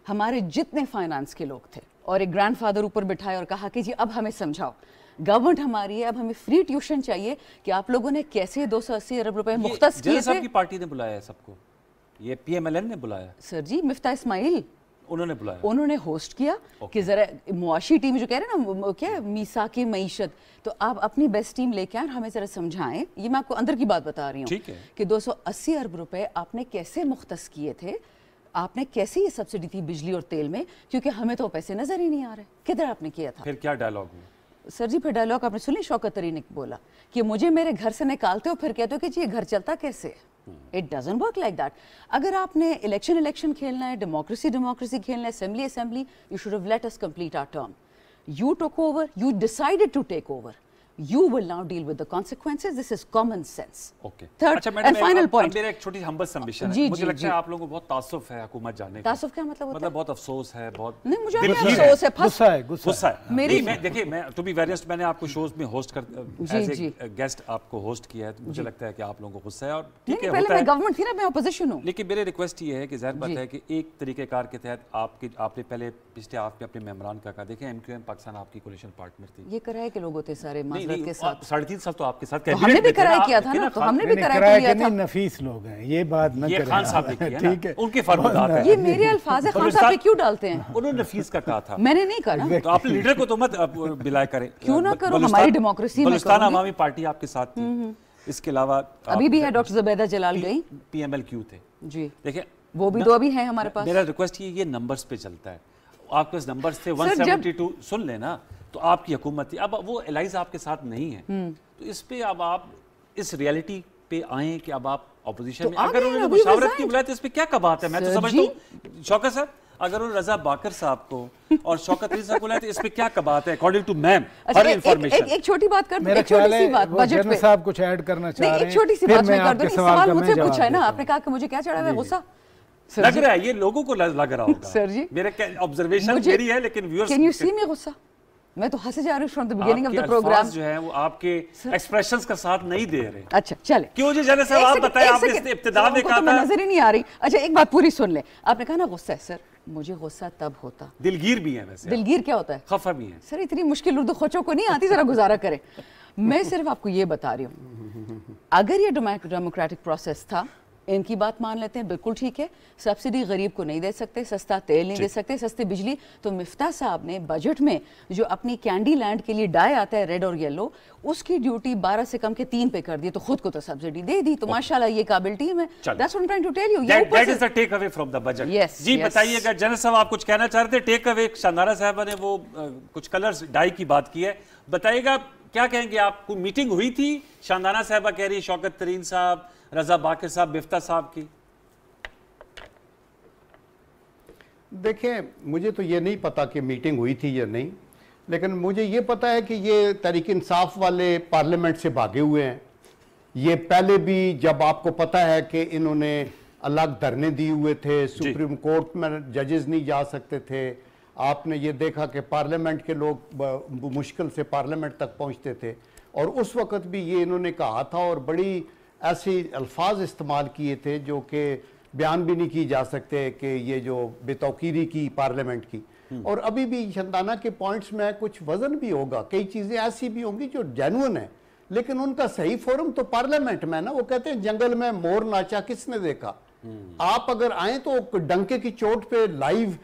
हमारे जितने फाइनेंस के लोग थे, और एक ग्रैंडफादर ऊपर बिठाए और कहा कि जी अब हमें समझाओ, गवर्नमेंट हमारी है, अब हमें फ्री ट्यूशन चाहिए कि आप लोगों ने कैसे 280 अरब रुपए मुख्तस किए थे। की पार्टी ने बुलाया है सबको, ये PMLN ने बुलाया? सर जी मिफ्ता इस्माइल उन्होंने बुलाया, उन्होंने होस्ट किया कि जरा मुआशी टीम जो कह रहे हैं ना, क्या मीसा की मईशत, तो आप अपनी बेस्ट टीम लेके आए और हमें जरा समझाएं। ये मैं आपको अंदर की बात बता रही हूँ कि 280 अरब रुपए आपने कैसे मुख्तस किए थे, आपने कैसे ये सब्सिडी थी बिजली और तेल में, क्योंकि हमें तो पैसे नजर ही नहीं आ रहे, किधर आपने किया था? फिर क्या डायलॉग हुआ? सर जी फिर डायलॉग आपने सुनी, शौकत तरीन ने बोला कि मुझे मेरे घर से निकालते हो, फिर कहते हो कि जी ये घर चलता कैसे है। It doesn't work like that. अगर आपने इलेक्शन खेलना है, डेमोक्रेसी खेलना है, assembly, you should have let us complete our term. You took over, you decided to take over, you will now deal with the consequences. This is common sense. Okay. Third and final point. मेरा एक छोटी humble submission है। मुझे लगता है आप लोगों को बहुत तासुफ है हुकूमत जाने का। तासुफ क्या मतलब होता है? मतलब बहुत अफसोस है, बहुत नहीं, मुझे अफसोस है, गुस्सा है। मेरी मैं देखिए, मैं टू बी वेरी ऑनेस्ट, मैंने आपको शोज में होस्ट कर एज ए गेस्ट आपको होस्ट किया है, तो मुझे लगता है कि आप लोगों को गुस्सा है, और ठीक है, पहले मैं गवर्नमेंट थी ना, मैं अपोजिशन हूं। लेकिन मेरी रिक्वेस्ट ये है कि जाहिर बात है कि एक तरीकेकार के तहत आपने पहले पिछले हाफ में अपने मेमोरान का कहा, देखिए MQM पाकिस्तान आपकी कोलिशन पार्टनर थी, ये कराए के लोग होते सारे, हजरत के साथ। 3.5 साल तो आपके साथ तो हमने भी कराया किया था ना, तो हमने भी कराया किया था। नफीस लोग हैं, ये बात न करें। खान साहब ने किया ना, ठीक है, उनके फरमात है। ये मेरे अल्फाज है, खान साहब पे क्यों डालते हैं? उन्होंने नफीस का कहा था, मैंने नहीं कहा। तो आप लीडर को तो मत बिलाय करें। क्यों ना करो, हमारी डेमोक्रेसी में बलूचिस्तान अवामी पार्टी आपके साथ थी। इसके अलावा अभी भी है, डॉक्टर जुबैदा जलाल गई, PMLQ थे जी, देखिए वो भी दो अभी हैं हमारे पास। मेरा रिक्वेस्ट ये नंबर्स पे चलता है, आपके पास नंबर्स थे 172 सुन लेना, तो आपकी हुकूमत थी, अब वो एलाइज आपके साथ नहीं है, तो इस पे अब आप इस रियलिटी पे आए कि अब आप ऑपोजिशन में, अगर उन्होंने मुशावरत की बुलाया तो इस पे क्या बात है? मैं तो समझता हूँ शौकत साहब, अगर उन्होंने रजा बाकर साहब को और शौकत अली साहब को बुलाया तो इस पे क्या बात है? According to ma'am her information. एक छोटी बात कर, मेरा ख्याल है बजट पे साहब कुछ ऐड करना चाह रहे हैं। एक छोटी सी बात मैं कर दूं, सवाल मुझसे पूछा है ना आपने, कहा कि मुझे क्या चढ़ा है गुस्सा, लग रहा है ये लोगों को लग रहा होगा। सर जी, मेरे ऑब्जर्वेशन मेरी है, लेकिन viewers can you see me गुस्सा? मैं तो हंसे जा रही हूं from the beginning of the programme. जो है वो आपके एक्सप्रेशंस का साथ नहीं दे रहे। अच्छा चले, क्यों जी जाने साहब, आप बताएं, आपने इब्तिदा में कहा था, नजर ही नहीं आ रही। अच्छा एक बात पूरी सुन ले, आपने कहा ना गुस्सा है सर, मुझे गुस्सा तब होता, दिलगीर भी है वैसे। दिलगीर क्या होता है? खफा भी है सर, इतनी मुश्किल उर्दू खोचों को नहीं आती, जरा गुजारा करें। मैं सिर्फ आपको ये बता रही हूँ, अगर ये डेमोक्रेटिक प्रोसेस था, इनकी बात मान लेते हैं, बिल्कुल ठीक है, सब्सिडी गरीब को नहीं दे सकते, सस्ता तेल नहीं दे सकते, सस्ती बिजली, तो मिफ्ता साहब ने बजट में जो अपनी कैंडी लैंड के लिए डाई आता है रेड और येलो, उसकी ड्यूटी 12 से कम के 3 पे कर दी, तो खुद को तो सब्सिडी दे दी, तो माशाल्लाह ये काबिल टीम है। That's what I'm trying to tell you. That is the take away from the budget. Yes, जी बताइएगा जनरल साहब, आप कुछ कहना चाह रहे थे? टेक अवे शानदारा साहब ने वो कुछ कलर्स डाई की बात की है, बताइएगा क्या कहेंगे आप? कोई मीटिंग हुई थी? शानदारा साहबा कह रही है शौकत तरीन साहब, रजा बाकर साहब, मिफ्ता साहब की। देखें, मुझे तो ये नहीं पता कि मीटिंग हुई थी या नहीं, लेकिन मुझे ये पता है कि ये तहरीक इंसाफ वाले पार्लियामेंट से भागे हुए हैं। ये पहले भी, जब आपको पता है कि इन्होंने अलग धरने दिए हुए थे, सुप्रीम कोर्ट में जजेस नहीं जा सकते थे, आपने ये देखा कि पार्लियामेंट के लोग मुश्किल से पार्लियामेंट तक पहुंचते थे, और उस वक़्त भी ये इन्होंने कहा था और बड़ी ऐसे अल्फाज इस्तेमाल किए थे जो कि बयान भी नहीं की जा सकते, कि ये जो बेतौकीरी की पार्लियामेंट की। और अभी भी शंदाना के पॉइंट्स में कुछ वजन भी होगा, कई चीज़ें ऐसी भी होंगी जो जेन्युइन है, लेकिन उनका सही फोरम तो पार्लियामेंट में ना। वो कहते हैं जंगल में मोर नाचा किसने देखा। आप अगर आए तो डंके की चोट पे लाइव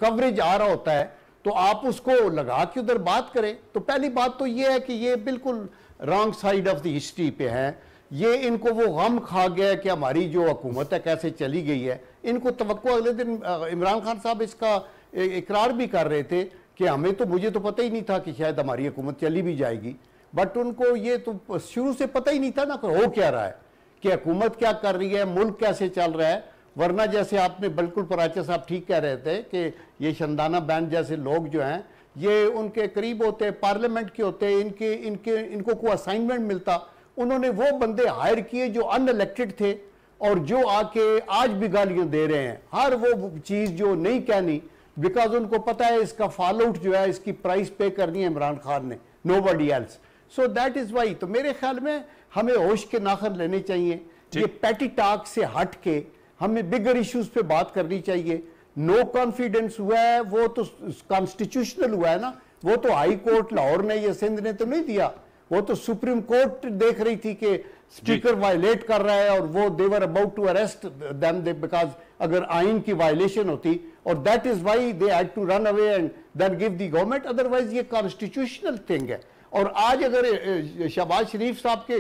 कवरेज आ रहा होता है, तो आप उसको लगा के उधर बात करें। तो पहली बात तो ये है कि ये बिल्कुल wrong side of the history पे है। ये इनको वो गम खा गया है कि हमारी जो हुकूमत है कैसे चली गई है। इनको तवक्को, अगले दिन इमरान खान साहब इसका इकरार भी कर रहे थे कि हमें तो, मुझे तो पता ही नहीं था कि शायद हमारी हुकूमत चली भी जाएगी, बट उनको ये तो शुरू से पता ही नहीं था ना हो क्या रहा है, कि हुकूमत क्या कर रही है, मुल्क कैसे चल रहा है। वरना जैसे आपने बिल्कुल पराचा साहब ठीक कह रहे थे कि ये शंदाना बैंड जैसे लोग जो हैं ये उनके करीब होते, पार्लियामेंट के होते, इनको कोई असाइनमेंट मिलता, उन्होंने वो बंदे हायर किए जो अनइलेक्टेड थे और जो आके आज भी गालियां दे रहे हैं, हर वो चीज़ जो नहीं कहनी, बिकॉज उनको पता है इसका फॉल आउट जो है, इसकी प्राइस पे करनी है इमरान खान ने, nobody else. So that is why. तो मेरे ख्याल में हमें होश के नाखन लेने चाहिए, ये पैटी टॉक से हट के हमें बिगर इश्यूज पे बात करनी चाहिए। नो कॉन्फिडेंस हुआ है वो तो कॉन्स्टिट्यूशनल हुआ है ना, वो तो हाई कोर्ट लाहौर ने या सिंध ने तो नहीं दिया, वो तो सुप्रीम कोर्ट देख रही थी कि स्पीकर वायलेट कर रहा है और वो they were about to arrest them because अगर आइन की वायलेशन होती, और that is why they had to run away and then give the government, otherwise ये कॉन्स्टिट्यूशनल थिंग है। और आज अगर शहबाज शरीफ साहब के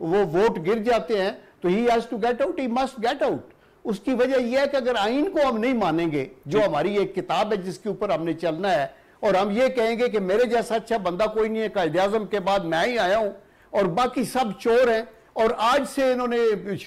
वो वोट गिर जाते हैं तो he has to get out, he must get out. उसकी वजह यह है कि अगर आइन को हम नहीं मानेंगे, जो हमारी एक किताब है जिसके ऊपर हमने चलना है, और हम ये कहेंगे कि मेरे जैसा अच्छा बंदा कोई नहीं है, कायदे-ए-आज़म के बाद मैं ही आया हूं और बाकी सब चोर हैं, और आज से इन्होंने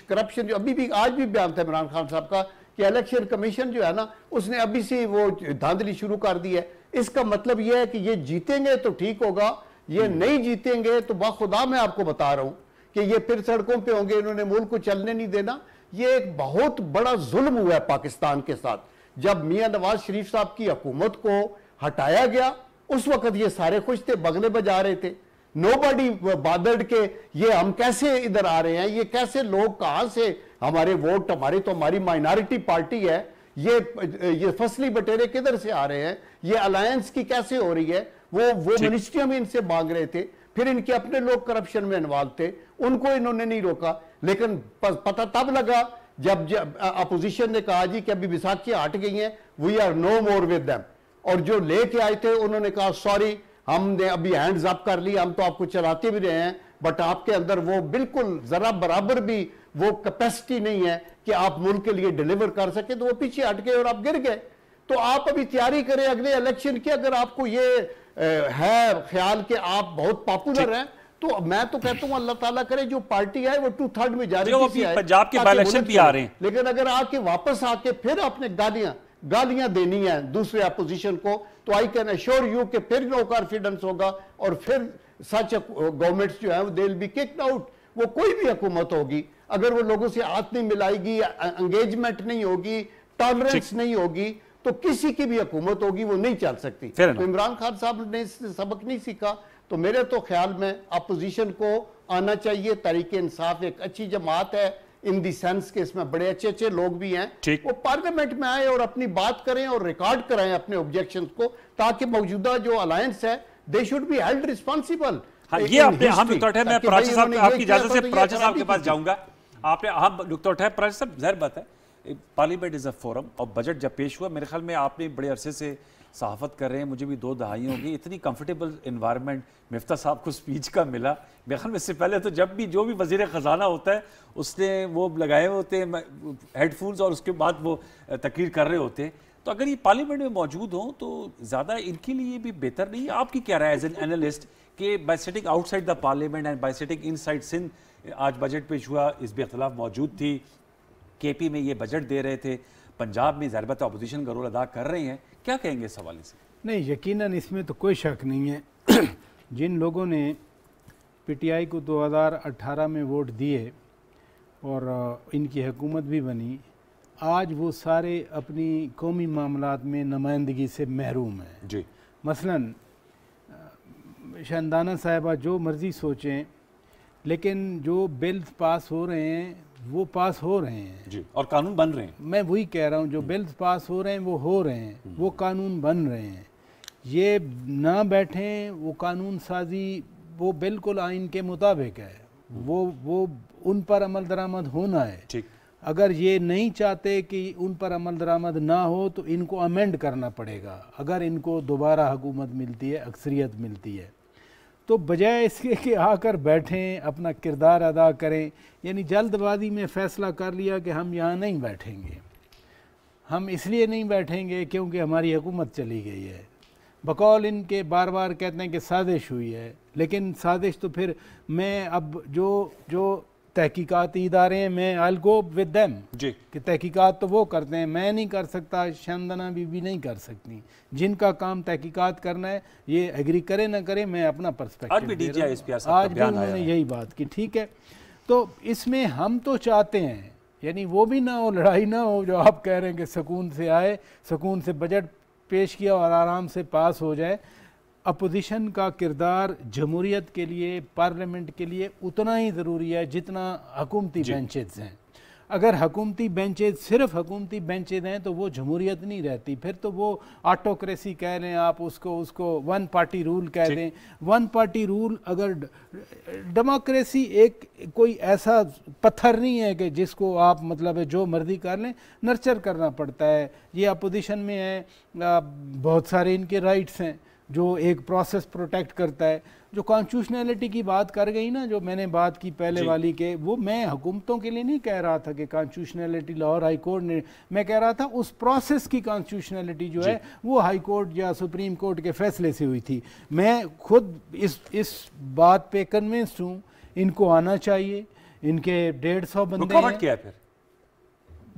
करप्शन, अभी भी आज भी बयान था इमरान खान साहब का कि इलेक्शन कमीशन जो है ना, उसने अभी से वो धांधली शुरू कर दी है। इसका मतलब यह है कि ये जीतेंगे तो ठीक होगा, ये नहीं जीतेंगे तो बाखुदा मैं आपको बता रहा हूं कि ये फिर सड़कों पे होंगे, इन्होंने मुल्क को चलने नहीं देना। ये एक बहुत बड़ा जुल्म हुआ है पाकिस्तान के साथ। जब मियां नवाज शरीफ साहब की हुकूमत को हटाया गया, उस वक्त ये सारे खुश थे, बगले बजा रहे थे, नोबडी बादर्ड के ये हम कैसे इधर आ रहे हैं, ये कैसे लोग कहां से हमारे वोट, हमारी तो हमारी माइनॉरिटी पार्टी है, ये फसली बटेरे किधर से आ रहे हैं, ये अलायंस की कैसे हो रही है, वो मिनिस्ट्रियां भी इनसे मांग रहे थे। फिर इनके अपने लोग करप्शन में इन्वॉल्व थे, उनको इन्होंने नहीं रोका। लेकिन पता तब लगा जब अपोजिशन ने कहा जी कि अभी विसाखियां हट गई हैं, we are no more with them, और जो लेके आए थे उन्होंने कहा सॉरी हमने अभी हैंड्स अप कर लिया, हम तो आपको चलाते भी रहे हैं, बट आपके अंदर वो बिल्कुल जरा बराबर भी वो कैपेसिटी नहीं है कि आप मुल्क के लिए डिलीवर कर सके, तो वो पीछे हट गए और आप गिर गए। तो आप अभी तैयारी करें अगले इलेक्शन की। अगर आपको ये है ख्याल कि आप बहुत पॉपुलर हैं, तो मैं तो कहता हूं अल्लाह ताला करे जो पार्टी है वो 2/3 मेजॉरिटी से आए, पंजाब के इलेक्शन भी आ रहे हैं। लेकिन अगर आके वापस आके फिर आपने गालियां देनी है दूसरे अपोजिशन को, तो आई कैन अश्योर यू कि फिर नो कॉन्फिडेंस होगा और फिर सच गवर्नमेंट्स जो है वो they will be kicked out. वो कोई भी हुकूमत होगी, अगर वो लोगों से हाथ नहीं मिलाएगी, एंगेजमेंट नहीं होगी, टॉलरेंस नहीं होगी, तो किसी की भी हुकूमत होगी वो नहीं चल सकती। तो इमरान खान साहब ने सबक नहीं सीखा। तो मेरे तो ख्याल में अपोजिशन को आना चाहिए। तहरीक इंसाफ एक अच्छी जमात है इन दी सेंस के इसमें बड़े अच्छे अच्छे लोग भी हैं, वो पार्लियामेंट में आए और अपनी बात करें और रिकॉर्ड कराएं अपने ऑब्जेक्शंस को, ताकि मौजूदा जो अलायंस है they should be held responsible. हाँ, ये अपने हम नुक्ता उठाए। मैं प्राची साहब आपकी इजाजत से प्राची साहब के पास जाऊंगा। आपने हम नुक्ता उठाए प्राची साहब, ज़ाहिर बात है पार्लियामेंट इज़ अ फोरम, और बजट जब पेश हुआ मेरे ख्याल में आपने बड़े अरसे से सहाफ़त कर रहे हैं, मुझे भी 2 दहाई होगी, इतनी कंफर्टेबल इन्वायरमेंट मिफ्ता साहब को स्पीच का मिला। मेरे ख्याल में इससे पहले तो जब भी जो भी वज़ीर ख़जाना होता है उसने वो लगाए होते हैं हेडफोन्स और उसके बाद वो तकरीर कर रहे होते हैं। तो अगर ये पार्लियामेंट में मौजूद हों तो ज़्यादा इनके लिए भी बेहतर नहीं है? आपकी क्या राय एज एन एनालिस्ट कि by sitting outside the parliament and by sitting inside Sindh, आज बजट पेश हुआ, इस पर इख्तलाफ मौजूद थी, केपी में ये बजट दे रहे थे, पंजाब में ज़ाहिर बात अपोजिशन का रोल अदा कर रहे हैं, क्या कहेंगे इस हवाले से? नहीं, यकीनन इसमें तो कोई शक नहीं है। जिन लोगों ने पीटीआई को 2018 में वोट दिए और इनकी हुकूमत भी बनी, आज वो सारे अपनी कौमी मामलात में नुमाइंदगी से महरूम हैं जी। मसलन शहनदाना साहिबा जो मर्ज़ी सोचें, लेकिन जो बिल्स पास हो रहे हैं वो पास हो रहे हैं जी, और कानून बन रहे हैं। मैं वही कह रहा हूँ, जो बिल्स पास हो रहे हैं वो हो रहे हैं, वो कानून बन रहे हैं। ये ना बैठें, वो कानून साजी वो बिल्कुल आइन के मुताबिक है, वो उन पर अमल दरामद होना है। ठीक, अगर ये नहीं चाहते कि उन पर अमल दरामद ना हो तो इनको अमेंड करना पड़ेगा। अगर इनको दोबारा हुकूमत मिलती है, अक्सरियत मिलती है, तो बजाय इसके कि आकर बैठें अपना किरदार अदा करें, यानी जल्दबाजी में फ़ैसला कर लिया कि हम यहाँ नहीं बैठेंगे, हम इसलिए नहीं बैठेंगे क्योंकि हमारी हुकूमत चली गई है। बकौल इनके बार बार कहते हैं कि साजिश हुई है, लेकिन साजिश तो फिर मैं अब जो तहकीकाती इदारे हैं, मैं आई गो विद देम जी, कि तहकीकात तो वो करते हैं, मैं नहीं कर सकता, शहनदाना बीबी नहीं कर सकती। जिनका काम तहकीकात करना है, ये एग्री करे ना करे, मैं अपना पर्सपेक्टिव आज भी उन्होंने यही बात की। ठीक है, तो इसमें हम तो चाहते हैं यानी वो भी ना हो, लड़ाई ना हो, जो आप कह रहे हैं कि सुकून से आए, सुकून से बजट पेश किया और आराम से पास हो जाए। अपोजिशन का किरदार जमहूरियत के लिए, पार्लियामेंट के लिए उतना ही ज़रूरी है जितना हुकूमती बेंचेस हैं। अगर हुकूमती बेंचेस सिर्फ हुकूमती बेंचेस हैं तो वो जमहूरियत नहीं रहती, फिर तो वो ऑटोक्रेसी कह लें आप, उसको वन पार्टी रूल कह दें। वन पार्टी रूल, अगर डेमोक्रेसी एक कोई ऐसा पत्थर नहीं है कि जिसको आप मतलब है जो मर्जी कर लें, नर्चर करना पड़ता है। ये अपोजिशन में है, बहुत सारे इनके राइट्स हैं जो एक प्रोसेस प्रोटेक्ट करता है। जो कॉन्स्टिट्यूशनैलिटी की बात कर गई ना, जो मैंने बात की पहले वाली के, वो मैं हुकूमतों के लिए नहीं कह रहा था कि कॉन्स्टिट्यूशनैलिटी लाहौर हाई कोर्ट ने, मैं कह रहा था उस प्रोसेस की कॉन्स्टिट्यूशनैलिटी जो है वो हाई कोर्ट या सुप्रीम कोर्ट के फैसले से हुई थी। मैं खुद इस बात पे कन्विंस्ड हूँ, इनको आना चाहिए। इनके 150 बंदे हैं। क्या है फिर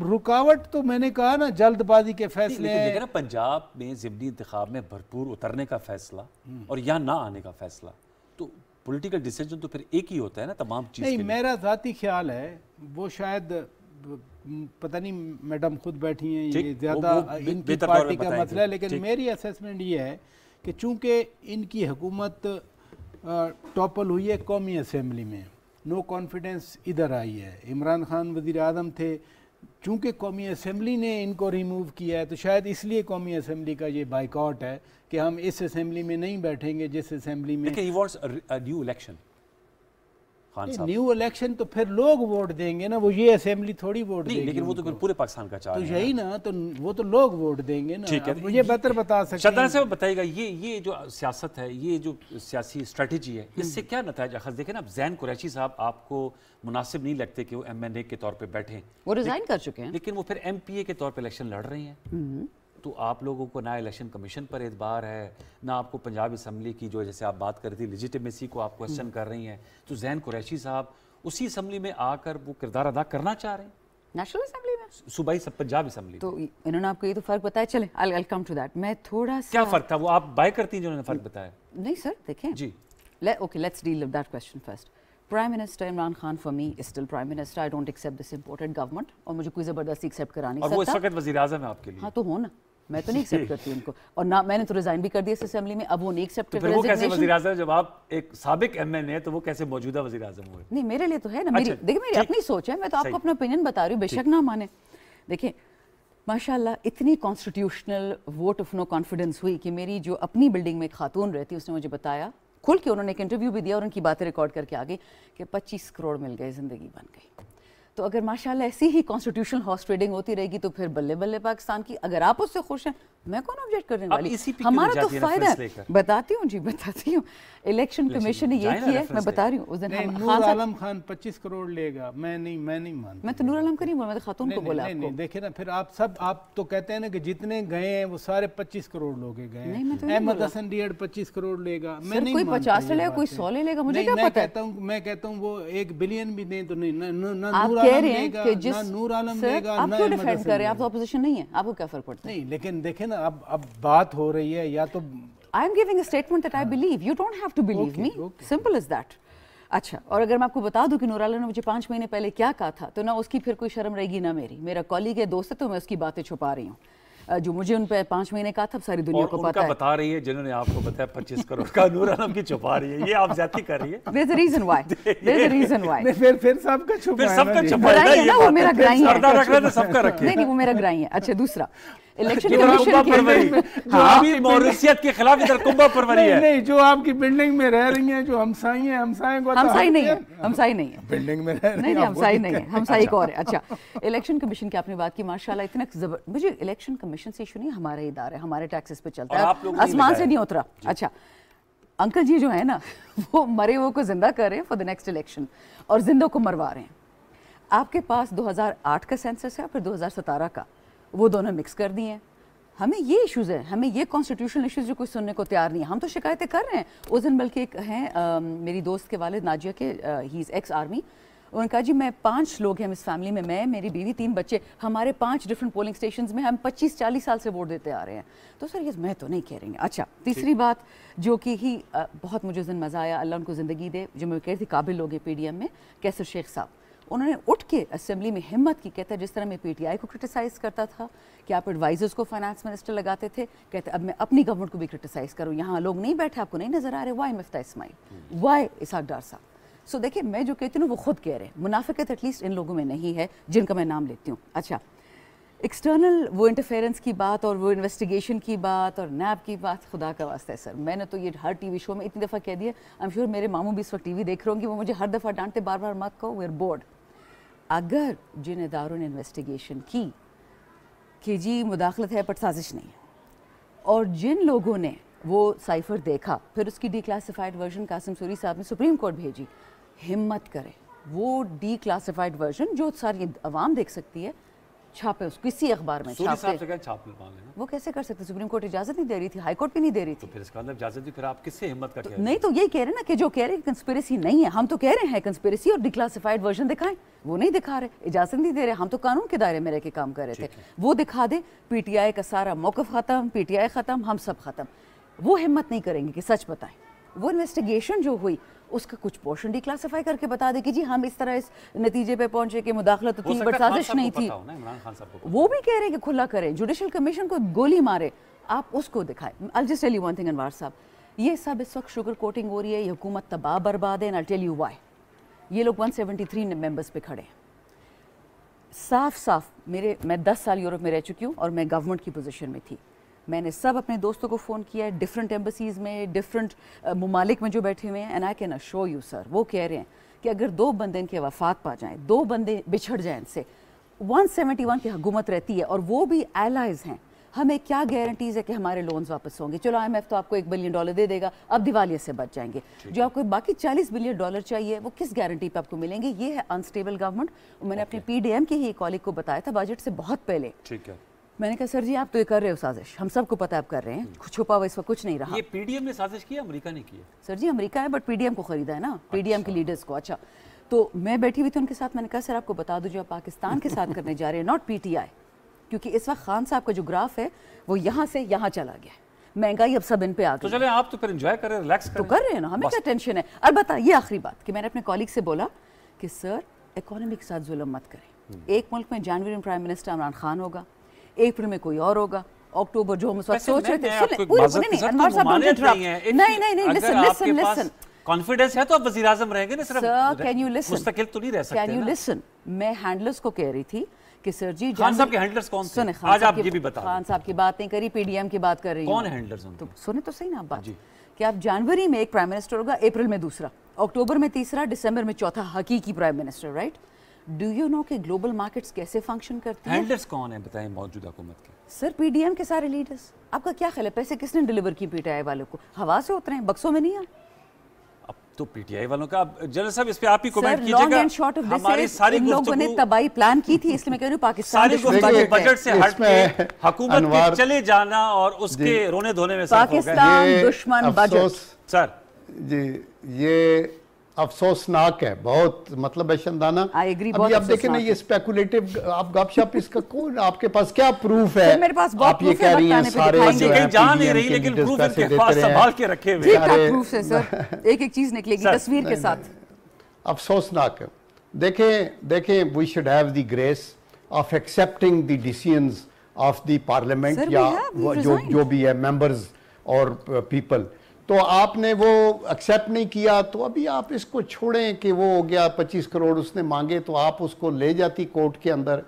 रुकावट? तो मैंने कहा ना, जल्दबाजी के फैसले हैं। पंजाब में ज़िमनी इंतखाब में भरपूर उतरने का फैसला और यहाँ ना आने का फैसला, तो पॉलिटिकल डिसीजन तो फिर एक ही होता है ना तमाम चीज़। नहीं, मेरा ज़ाती ख्याल है वो शायद पता नहीं, मैडम खुद बैठी हैं, ये ज़्यादा इनकी पार्टी का मसला है, लेकिन मेरी असेसमेंट ये है कि चूँकि इनकी हुकूमत टॉपल हुई है कौमी असम्बली में, नो कॉन्फिडेंस इधर आई है। इमरान खान वज़ीर आज़म थे, चूंकि कौमी असम्बली ने इनको रिमूव किया है तो शायद इसलिए कौमी असम्बली का ये बाइकआउट है कि हम इस असम्बली में नहीं बैठेंगे जिस असम्बली में न्यू इलेक्शन। न्यू इलेक्शन तो फिर लोग वोट देंगे ना, वो ये असेंबली थोड़ी वोट देगी। लेकिन वो तो फिर पूरे पाकिस्तान का चाह तो यही ना, तो वो तो लोग वोट देंगे ना। ठीक है, मुझे बेहतर बता सकते हैं। शादाना साहब बताइएगा, ये जो सियासत है, ये जो सियासी स्ट्रेटजी है, इससे क्या नतीजा अखज़ देखें ना। जैन कुरैशी साहब आपको मुनासिब नहीं लगते कि वो MNA के तौर पर बैठे, वो रिजाइन कर चुके हैं, लेकिन वो फिर MPA के तौर पर इलेक्शन लड़ रही हैं। तो आप लोगों को ना इलेक्शन कमीशन पर एतबार है, ना आपको पंजाब असम्बली की जो जैसे आप बात कर रही थी लेजिटिमेसी को आप क्वेश्चन कर रही हैं। तो जैन कुरैशी साहब उसी असम्बली में आकर वो किरदार अदा करना चाह रहे हैं नेशनल असम्बली में, सूबाई सब पंजाब असम्बली। तो इन्होंने आपको ये तो फर्क बताया। चले आई कम टू दैट। मैं थोड़ा सा, क्या फर्क था वो आप बाय करती हैं जो उन्होंने फर्क बताया? नहीं सर देखें जी, okay let's deal with that question first. Prime minister Imran Khan for me is still prime minister. I don't accept this imported government, और मुझे कोई जबरदस्ती एक्सेप्ट करा नहीं और सकता। वो इस वक्त वज़ीर आज़म है आपके लिए। हाँ तो हो ना, मैं तो नहीं एक्सेप्ट करती उनको, और ना मैंने तो रिजाइन भी कर दिया इस असेंबली में। अब वो नहीं एक्सेप्ट तो फिर वो कैसे वज़ीर आज़म, जब आप एक साबिक MNA है तो वो कैसे मौजूदा वज़ीर आज़म हुए? नहीं मेरे लिए तो है ना, मेरी देखिए मेरी अपनी सोच है, मैं तो आपको अपना ओपिनियन बता रही हूँ, बेशक ना माने। देखिए माशाल्लाह इतनी constitutional vote of no confidence हुई कि मेरी जो अपनी बिल्डिंग में एक खातून रहती, उसने मुझे बताया खुल के, उन्होंने एक इंटरव्यू भी दिया और उनकी बातें रिकॉर्ड करके आ गई कि 25 करोड़ मिल गए, ज़िंदगी बन गई। तो अगर माशाल्लाह ऐसी ही कॉन्स्टिट्यूशनल हॉर्स ट्रेडिंग होती रहेगी तो फिर बल्ले बल्ले पाकिस्तान की। अगर आप उससे खुश हैं, मैं कौन ऑब्जेक्ट करने वाली, हमारा तो फायदा है। बताती हूँ जी, बताती हूँ। इलेक्शन कमीशन ने ये किया है, मैं बता रही हूँ। उस दिन नूर आलम खान 25 करोड़ लेगा, मैं नहीं मानता। मैं तो नूर आलम का नहीं बोला, मैं तो खातून को बोला। नहीं देखे ना, फिर आप तो कहते हैं ना कि जितने गए हैं वो सारे 25 करोड़ लोग गए हैं। अहमद हसन डीएड 25 करोड़ लेगा, मैं नहीं मानता। कोई 50 लेगा, कोई 100 ले लेगा, मुझे क्या पता। मैं कहता हूँ वो 1 बिलियन भी दें तो नहीं, ना आप नूर कह आलम रहे हैं लेगा, कि जिस ना नूर आलम लेगा, आप क्यों डिफेंड कर रहे हैं? आप तो ऑपोजिशन नहीं है, आपको क्या फर्क पड़ता है? नहीं लेकिन देखे ना, अब बात हो रही है, या तो I am giving a statement that I believe. You don't have to believe me. Simple as that. अच्छा, और अगर मैं आपको बता दूं कि नूर आलम ने मुझे 5 महीने पहले क्या कहा था, तो ना उसकी फिर कोई शर्म रहेगी ना मेरी। मेरा कॉलीग है, दोस्त है, तो मैं उसकी बातें छुपा रही हूँ। जो मुझे उन पे 5 महीने का था, सारी दुनिया को पता है। बता रही है जिन्होंने आपको बताया 25 करोड़ का, नूर आलम की छुपा रही है, ये आप ज्यादती कर रही है। There's a reason why. There's a reason why. फिर सबका छुपा है ना, वो मेरा ग्राई है। रख रहा है सबका रखे। नहीं वो मेरा ग्राई है। अच्छा दूसरा, इलेक्शन कमीशन मॉरिशियस के खिलाफ इधर कुंभा परवरी है। नहीं, जो आपकी बिल्डिंग में रह रही हैं, जो हमसाई हैं, हमसाई को हमसाई नहीं है, हमसाई नहीं है, बिल्डिंग में रह नहीं हमसाई नहीं है, हमसाई एक और है। अच्छा, इलेक्शन कमीशन की आपने बात की, माशाल्लाह इतना मुझे इलेक्शन कमीशन से इशू नहीं, हमारा इदारा है, हमारे टैक्सेस पे चलता है, आसमान से नहीं उतरा। अच्छा अंकल जी जो है ना, वो मरे हुए को जिंदा कर रहे हैं फॉर द नेक्स्ट इलेक्शन, और जिंदों को मरवा रहे हैं। आपके पास 2008 का सेंसस है, फिर 2017 का, वो दोनों मिक्स कर दिए हैं। हमें ये इश्यूज़ हैं, हमें ये कॉन्स्टिट्यूशनल इश्यूज़ जो कोई सुनने को तैयार नहीं है। हम तो शिकायतें कर रहे हैं। उस दिन बल्कि एक हैं मेरी दोस्त के वालिद नाजिया के, ही इज़ एक्स आर्मी, उन्होंने कहा जी मैं 5 लोग हैं इस फैमिली में, मैं, मेरी बीवी, 3 बच्चे, हमारे 5 डिफरेंट पोलिंग स्टेशंस में हम 25-40 साल से वोट देते आ रहे हैं। तो सर ये मैं तो नहीं कह रही। अच्छा तीसरी बात जो कि ही बहुत मुझे उस दिन मज़ा आया, अल्लाह उनको ज़िंदगी दे, जो मैं कह रही थी काबिल लोग हैं PDM में, कैसर शेख साहब, उन्होंने उठ के असेंबली में हिम्मत की। कहते हैं जिस तरह मैं PTI को क्रिटिसाइज़ करता था कि आप एडवाइजर्स को फाइनेंस मिनिस्टर लगाते थे, कहते अब मैं अपनी गवर्नमेंट को भी क्रिटिसाइज़ करूँ। यहाँ लोग नहीं बैठे, आपको नहीं नज़र आ रहे, वाई मिफ्ता इस्माइल, वाई इसहाक डार साहब। सो देखिए मैं जो कहती हूँ वो खुद कह रहे हैं, मुनाफिकत एटलीस्ट इन लोगों में नहीं है जिनका मैं नाम लेती हूँ। अच्छा एक्सटर्नल वो इंटरफेरेंस की बात और वो इन्वेस्टिगेशन की बात और नैब की बात, खुदा का वास्ता है सर, मैंने तो ये हर TV शो में इतनी दफ़ा कह दिया। आई एम श्योर मेरे मामू भी इस वक्त TV देख रहे होंगे, वो मुझे हर दफ़ा डांटते, बार बार मत कहो, वी आर बोर्ड। अगर जिन इदारों ने इन्वेस्टिगेशन की कि जी मुदाखलत है बट साजिश नहीं है, और जिन लोगों ने वो साइफर देखा, फिर उसकी डिक्लासिफाइड वर्जन कासिम सूरी साहब ने सुप्रीम कोर्ट भेजी, हिम्मत करे वो डिक्लासिफाइड वर्जन जो सारी अवाम देख सकती है, छापे उसको किसी अखबार में छापे। वो कैसे कर सकते? सुप्रीम कोर्ट इजाजत नहीं दे रही थी, हाई कोर्ट भी नहीं दे रही थी। तो फिर इसका मतलब इजाजत दी, फिर आप किससे हिम्मत का? नहीं तो यही कह रहे ना कि जो कह रहे हैं कंस्पिरेसी नहीं है, हम तो कह रहे हैं कंस्पिरेसी, और डिक्लासिफाइड वर्जन दिखाएं, वो नहीं दिखा रहे, इजाजत नहीं दे रहे। हम तो कानून के दायरे में रह के काम कर रहे थे, वो दिखा दे। PTI का सारा मौक़िफ़ ख़त्म, PTI ख़त्म, हम सब ख़त्म। वो हिम्मत नहीं करेंगे कि सच बताएं। वो इन्वेस्टिगेशन जो हुई उसका कुछ पोर्शन डिक्लासिफाई करके बता दे कि जी हम इस तरह इस नतीजे पे पहुंचे कि मुदाखलत तो थी बट साजिश नहीं थी। वो भी कह रहे हैं कि खुला करें, जुडिशल कमीशन को गोली मारे, आप उसको दिखाएं। I just tell you one thing Anwar sahab, ये सब इस वक्त शुगर कोटिंग हो रही है, ये हुकूमत तबाह बर्बाद है, and I tell you why. ये लोग 173 मेंबर्स पे खड़े हैं। साफ साफ मैं 10 साल यूरोप में रह चुकी हूँ और मैं गवर्नमेंट की पोजीशन में थी। मैंने सब अपने दोस्तों को फ़ोन किया है, डिफरेंट एम्बसीज़ में, डिफरेंट ममालिक में जो बैठे हुए हैं, and I can assure you sir, वो कह रहे हैं कि अगर 2 बंदे इनके वफात पा जाएं, 2 बंदे बिछड़ जाएं इनसे, 171 की हुकूमत रहती है और वो भी एलाइज हैं, हमें क्या गारंटीज है कि हमारे लोन्स वापस होंगे? चलो IMF तो आपको $1 बिलियन दे देगा, अब दिवालिये से बच जाएंगे। जो आपको बाकी $40 बिलियन चाहिए वो किस गारंटी पे आपको मिलेंगे? ये है अनस्टेबल गवर्नमेंट। मैंने अपने PDM के ही कॉलीग को बताया था बजट से बहुत पहले। ठीक है, मैंने कहा सर जी आप तो ये कर रहे हो साजिश, हम सबको पता है आप कर रहे हैं, छुपा हुआ इसमें कुछ नहीं रहा। ये PDM ने साजिश की, अमेरिका ने की है? सर जी अमेरिका है बट PDM को खरीदा है ना, PDM के लीडर्स को। अच्छा, तो मैं बैठी हुई थी उनके साथ, मैंने कहा सर आपको बता दो जो आप पाकिस्तान के साथ करने जा रहे हैं, नॉट PTI, क्योंकि इस वक्त खान साहब का जो ग्राफ है वो यहाँ से यहाँ चला गया है, महंगाई अब सब इन पे आ गई। तो चले आप तो फिर एंजॉय करें, रिलैक्स करें। तो कर रहे हैं ना, हमें क्या टेंशन है। अलबत्ता ये आखिरी बात कि मैंने अपने कॉलीग से बोला कि सर इकोनॉमी के साथ जुल्म मत करें। एक मुल्क में जनवरी में प्राइम मिनिस्टर इमरान खान होगा, अप्रैल में कोई और होगा, अक्टूबर जो हम सोच रहे थे। नहीं, कॉन्फिडेंस है तो आप वज़ीर आज़म रहेंगे ना, सिर्फ मुस्तकिल तो नहीं रह सकते। Can you listen? मैं हैंडलर्स को कह रही थी कि सर जी खान साहब के हैंडलर्स कौन थे? आज आप ये भी बता। खान साहब की बात नहीं करी, PDM की बात कर रही हूं। कौन है हैंडलर्स? तो सुने तो सही ना आप बात कि आप जनवरी में एक प्राइम मिनिस्टर होगा, अप्रैल में दूसरा, अक्टूबर में तीसरा, दिसंबर में चौथा हकीकी prime minister, right? Do you know कि ग्लोबल मार्केट्स कैसे फंक्शन करती हैं? हैंडलर्स कौन है बताएं मौजूदा हुकूमत के? सर PDM के सारे लीडर्स। आपका क्या ख्याल है पैसे किसने डिलीवर की PTI वालों को? हवा से उतरे हैं, बक्सों में नहीं है। अब तो PTI वालों का, जनरल साहब इस पे आप ही कमेंट कीजिएगा। हमारी सारी लोगों ने तबाही प्लान की थी, इसलिए मैं कह रही हूं पाकिस्तान बजट से हट के हुकूमत के चले जाना और उसके रोने धोने में पाकिस्तान दुश्मन बजट। सर जी ये अफसोसनाक है बहुत, मतलब है शंदाना। अभी आप देखें ना ये स्पेकुलेटिव आप गपशप, इसका कौन, आपे पास क्या प्रूफ है? मेरे पास बहुत आप ये कह रही हैं सारे जा नहीं रही, लेकिन प्रूफ इनके पास संभाल के रखे हुए हैं। प्रूफ है सर, एक एक चीज निकलेगी तस्वीर के साथ। अफसोसनाक है। देखें we should have the grace of accepting the decisions of the parliament या जो भी है मेंबर्स और पीपल। तो आपने वो एक्सेप्ट नहीं किया, तो अभी आप इसको छोड़ें कि वो हो गया 25 करोड़ उसने मांगे, तो आप उसको ले जाती कोर्ट के अंदर।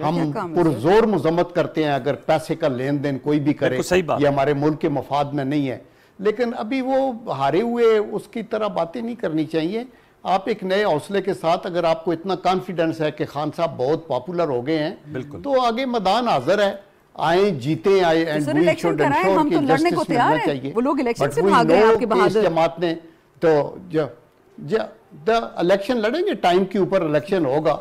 हम पुरजोर मजम्मत करते हैं अगर पैसे का लेन देन कोई भी करे, ये हमारे मुल्क के मफाद में नहीं है, लेकिन अभी वो हारे हुए उसकी तरह बातें नहीं करनी चाहिए। आप एक नए हौसले के साथ, अगर आपको इतना कॉन्फिडेंस है कि खान साहब बहुत पॉपुलर हो गए हैं, तो आगे मैदान हाजिर है, आए जीते आए एंड वी शुड एंश्योर कि जस्टिस मिलना चाहिए। वो लोग इलेक्शन से भाग गए आपके बहादुर। जमात ने तो इलेक्शन लड़ेंगे, टाइम के ऊपर इलेक्शन होगा,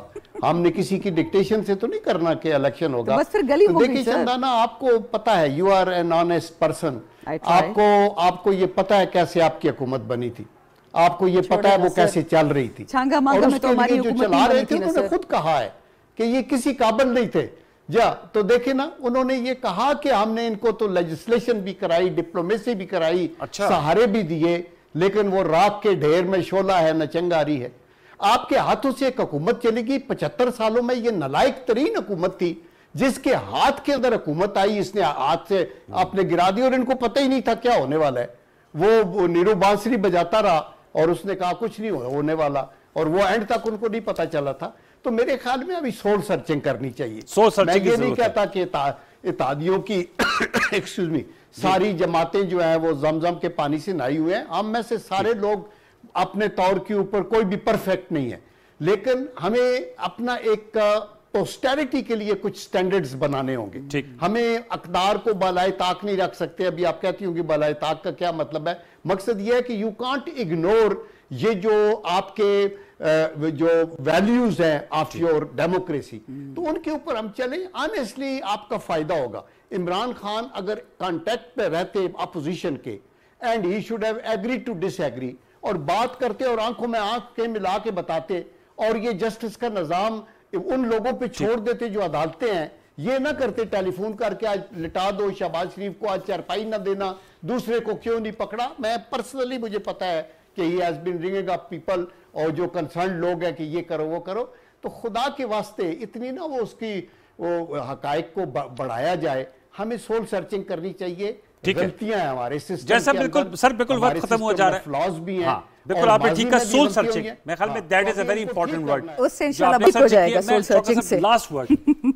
हमने किसी की डिक्टेशन से तो नहीं करना कि इलेक्शन होगा। तो बस फिर गली होगी। देखिए चंदाना, आपको पता है you are an honest person, आपको ये पता है कैसे आपकी हुकूमत बनी थी, आपको ये पता है वो कैसे चल रही थी, और उसके लिए जो चला रहे थे उन्होंने खुद कहा है कि ये किसी काबिल नहीं थे। तो देखे ना, उन्होंने ये कहा कि हमने इनको तो लेजिस्लेशन भी कराई, डिप्लोमेसी भी कराई, सहारे भी दिए, लेकिन वो राख के ढेर में शोला है, न चिंगारी है। आपके हाथों से एक हुकूमत चलेगी। 75 सालों में ये नालायक तरीन हुकूमत थी, जिसके हाथ के अंदर हुकूमत आई, इसने हाथ से आपने गिरा दी और इनको पता ही नहीं था क्या होने वाला है। वो नीरू बांसुरी बजाता रहा और उसने कहा कुछ नहीं होने वाला, और वो एंड तक उनको नहीं पता चला था। तो मेरे ख्याल में अभी सोल सर्चिंग करनी चाहिए। मैं ये नहीं कहता कि इत्तेहादियों की एक्सक्यूज मी सारी जमातें जो हैं वो जमजम के पानी से नहाई हुए हैं। हम में से सारे लोग अपने तौर के ऊपर कोई भी परफेक्ट नहीं है, लेकिन हमें अपना एक पोस्टेरिटी के लिए कुछ स्टैंडर्ड्स बनाने होंगे। हमें अकदार को बालाए ताक नहीं रख सकते। अभी आप कहती होंगी बालाए ताक का क्या मतलब है? मकसद यह है कि यू कांट इग्नोर ये जो आपके जो वैल्यूज हैं ऑफ योर डेमोक्रेसी, तो उनके ऊपर हम चलें। ऑनेस्टली आपका फायदा होगा। इमरान खान अगर कांटेक्ट पे रहते अपोजिशन के, and he should have agree to disagree, और बात करते और आंखों में आंखें मिला के बताते, और ये जस्टिस का निजाम उन लोगों पे छोड़ देते जो अदालतें हैं, ये ना करते टेलीफोन करके आज लिटा दो शहबाज शरीफ को, आज चारपाई ना देना, दूसरे को क्यों नहीं पकड़ा। मैं पर्सनली मुझे पता है कि he has been ringing up people, और जो कंसर्न लोग हैं कि ये करो वो करो। तो खुदा के वास्ते इतनी ना वो उसकी वो हकायक को बढ़ाया जाए। हमें सोल सर्चिंग करनी चाहिए। ठीक है, गलतियां हैं हमारे सिस्टम जैसा के बिल्कुल अंदर, सर, बिल्कुल वक्त खत्म हो जा रहा है, फ्लॉज भी हैं। हाँ, बिल्कुल और आपने माजी ठीक है, में भी सोल गलती सर्चिंग, हुई है। मेरे ख्याल में हाँ, दैट इज अ तो वेरी इनको इंपॉर्टेंट ठीक वर्ड। करना है। उससे इंशाल्लाह ठीक हो जाएगा सोल सर्चिंग से। लास्ट वर्ड,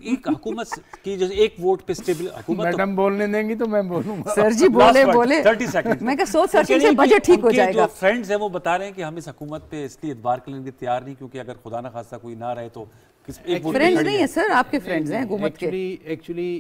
एक हुकूमत की जो एक वोट पे स्टेबल हुकूमत, मैडम बोलने देंगे तो मैं बोलूंगा। सर जी बोले बोले 30 सेकंड। मैं कहा सोल सर्चिंग से बजट ठीक हो जाएगा। जो फ्रेंड्स हैं वो बता रहे हैं कि हम इस हुकूमत पे इसलिए इतबार करने के तैयार नहीं, क्योंकि अगर खुदा ना खास्ता कोई ना रहे तो एक वोट फ्रेंड्स नहीं है सर, आपके फ्रेंड्स हैं हुकूमत के। एक्चुअली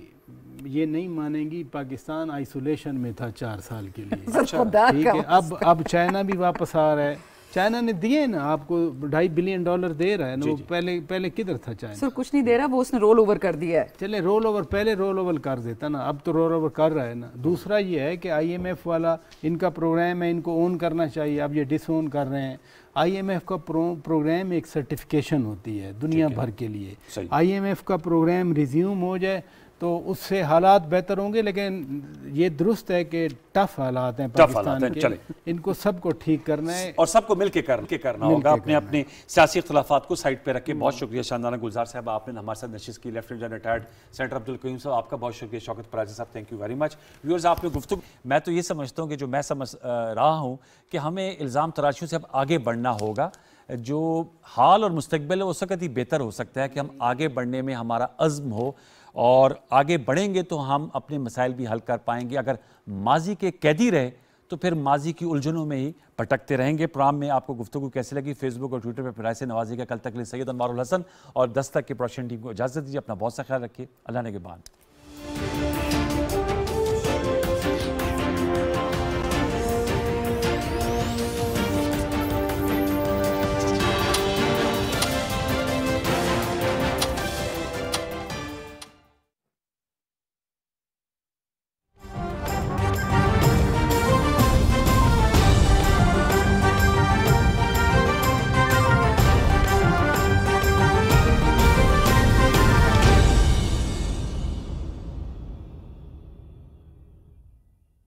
ये नहीं मानेंगी, पाकिस्तान आइसोलेशन में था 4 साल के लिए। अच्छा, ठीक है, अब चाइना भी वापस आ रहा है। चाइना ने दिए ना आपको $2.5 बिलियन दे रहा है ना, वो पहले किधर था चाइना? सर कुछ नहीं दे रहा, वो उसने रोल ओवर कर दिया है। चले रोल ओवर, पहले रोल ओवर कर देता ना, अब तो रोल ओवर कर रहा है ना। दूसरा ये है कि IMF वाला इनका प्रोग्राम है, इनको ओन करना चाहिए, अब ये डिसओन कर रहे हैं। IMF का प्रोग्राम एक सर्टिफिकेशन होती है दुनिया भर के लिए। IMF का प्रोग्राम रिज्यूम हो जाए तो उससे हालात बेहतर होंगे, लेकिन ये दुरुस्त है कि टफ हालात हैं पाकिस्तान के, इनको सबको ठीक करना है और सबको मिलके करना होगा, अपने अपने सियासी इख्तलाफात को साइड पे रख के। बहुत शुक्रिया शानदाना गुलजार साहब, आपने हमारे साथ नशिस्त की। Lieutenant general retired senator Abdul Qayyum साहब, आपका बहुत शुक्रिया। शौकत पराजी साहब, thank you very much. Viewers, आपने गुफ्तगू, मैं तो ये समझता हूँ कि जो मैं समझ रहा हूँ कि हमें इल्ज़ाम तराशियों से अब आगे बढ़ना होगा। जो हाल और मुस्तकबिल है उस वक्त ही बेहतर हो सकता है कि हम आगे बढ़ने में हमारा अज़्म हो, और आगे बढ़ेंगे तो हम अपने मसाइल भी हल कर पाएंगे। अगर माजी के कैदी रहे तो फिर माजी की उलझनों में ही भटकते रहेंगे। प्रोग्राम में आपको गुफ्तगू कैसी लगी? फेसबुक और ट्विटर पर राय से नवाजिएगा। कल तक के लिए सैयद अनवारुल हसन और दस्तक के प्रोडक्शन टीम को इजाज़त दीजिए। अपना बहुत सा ख्याल रखिए। अल्लाह ने के बाद।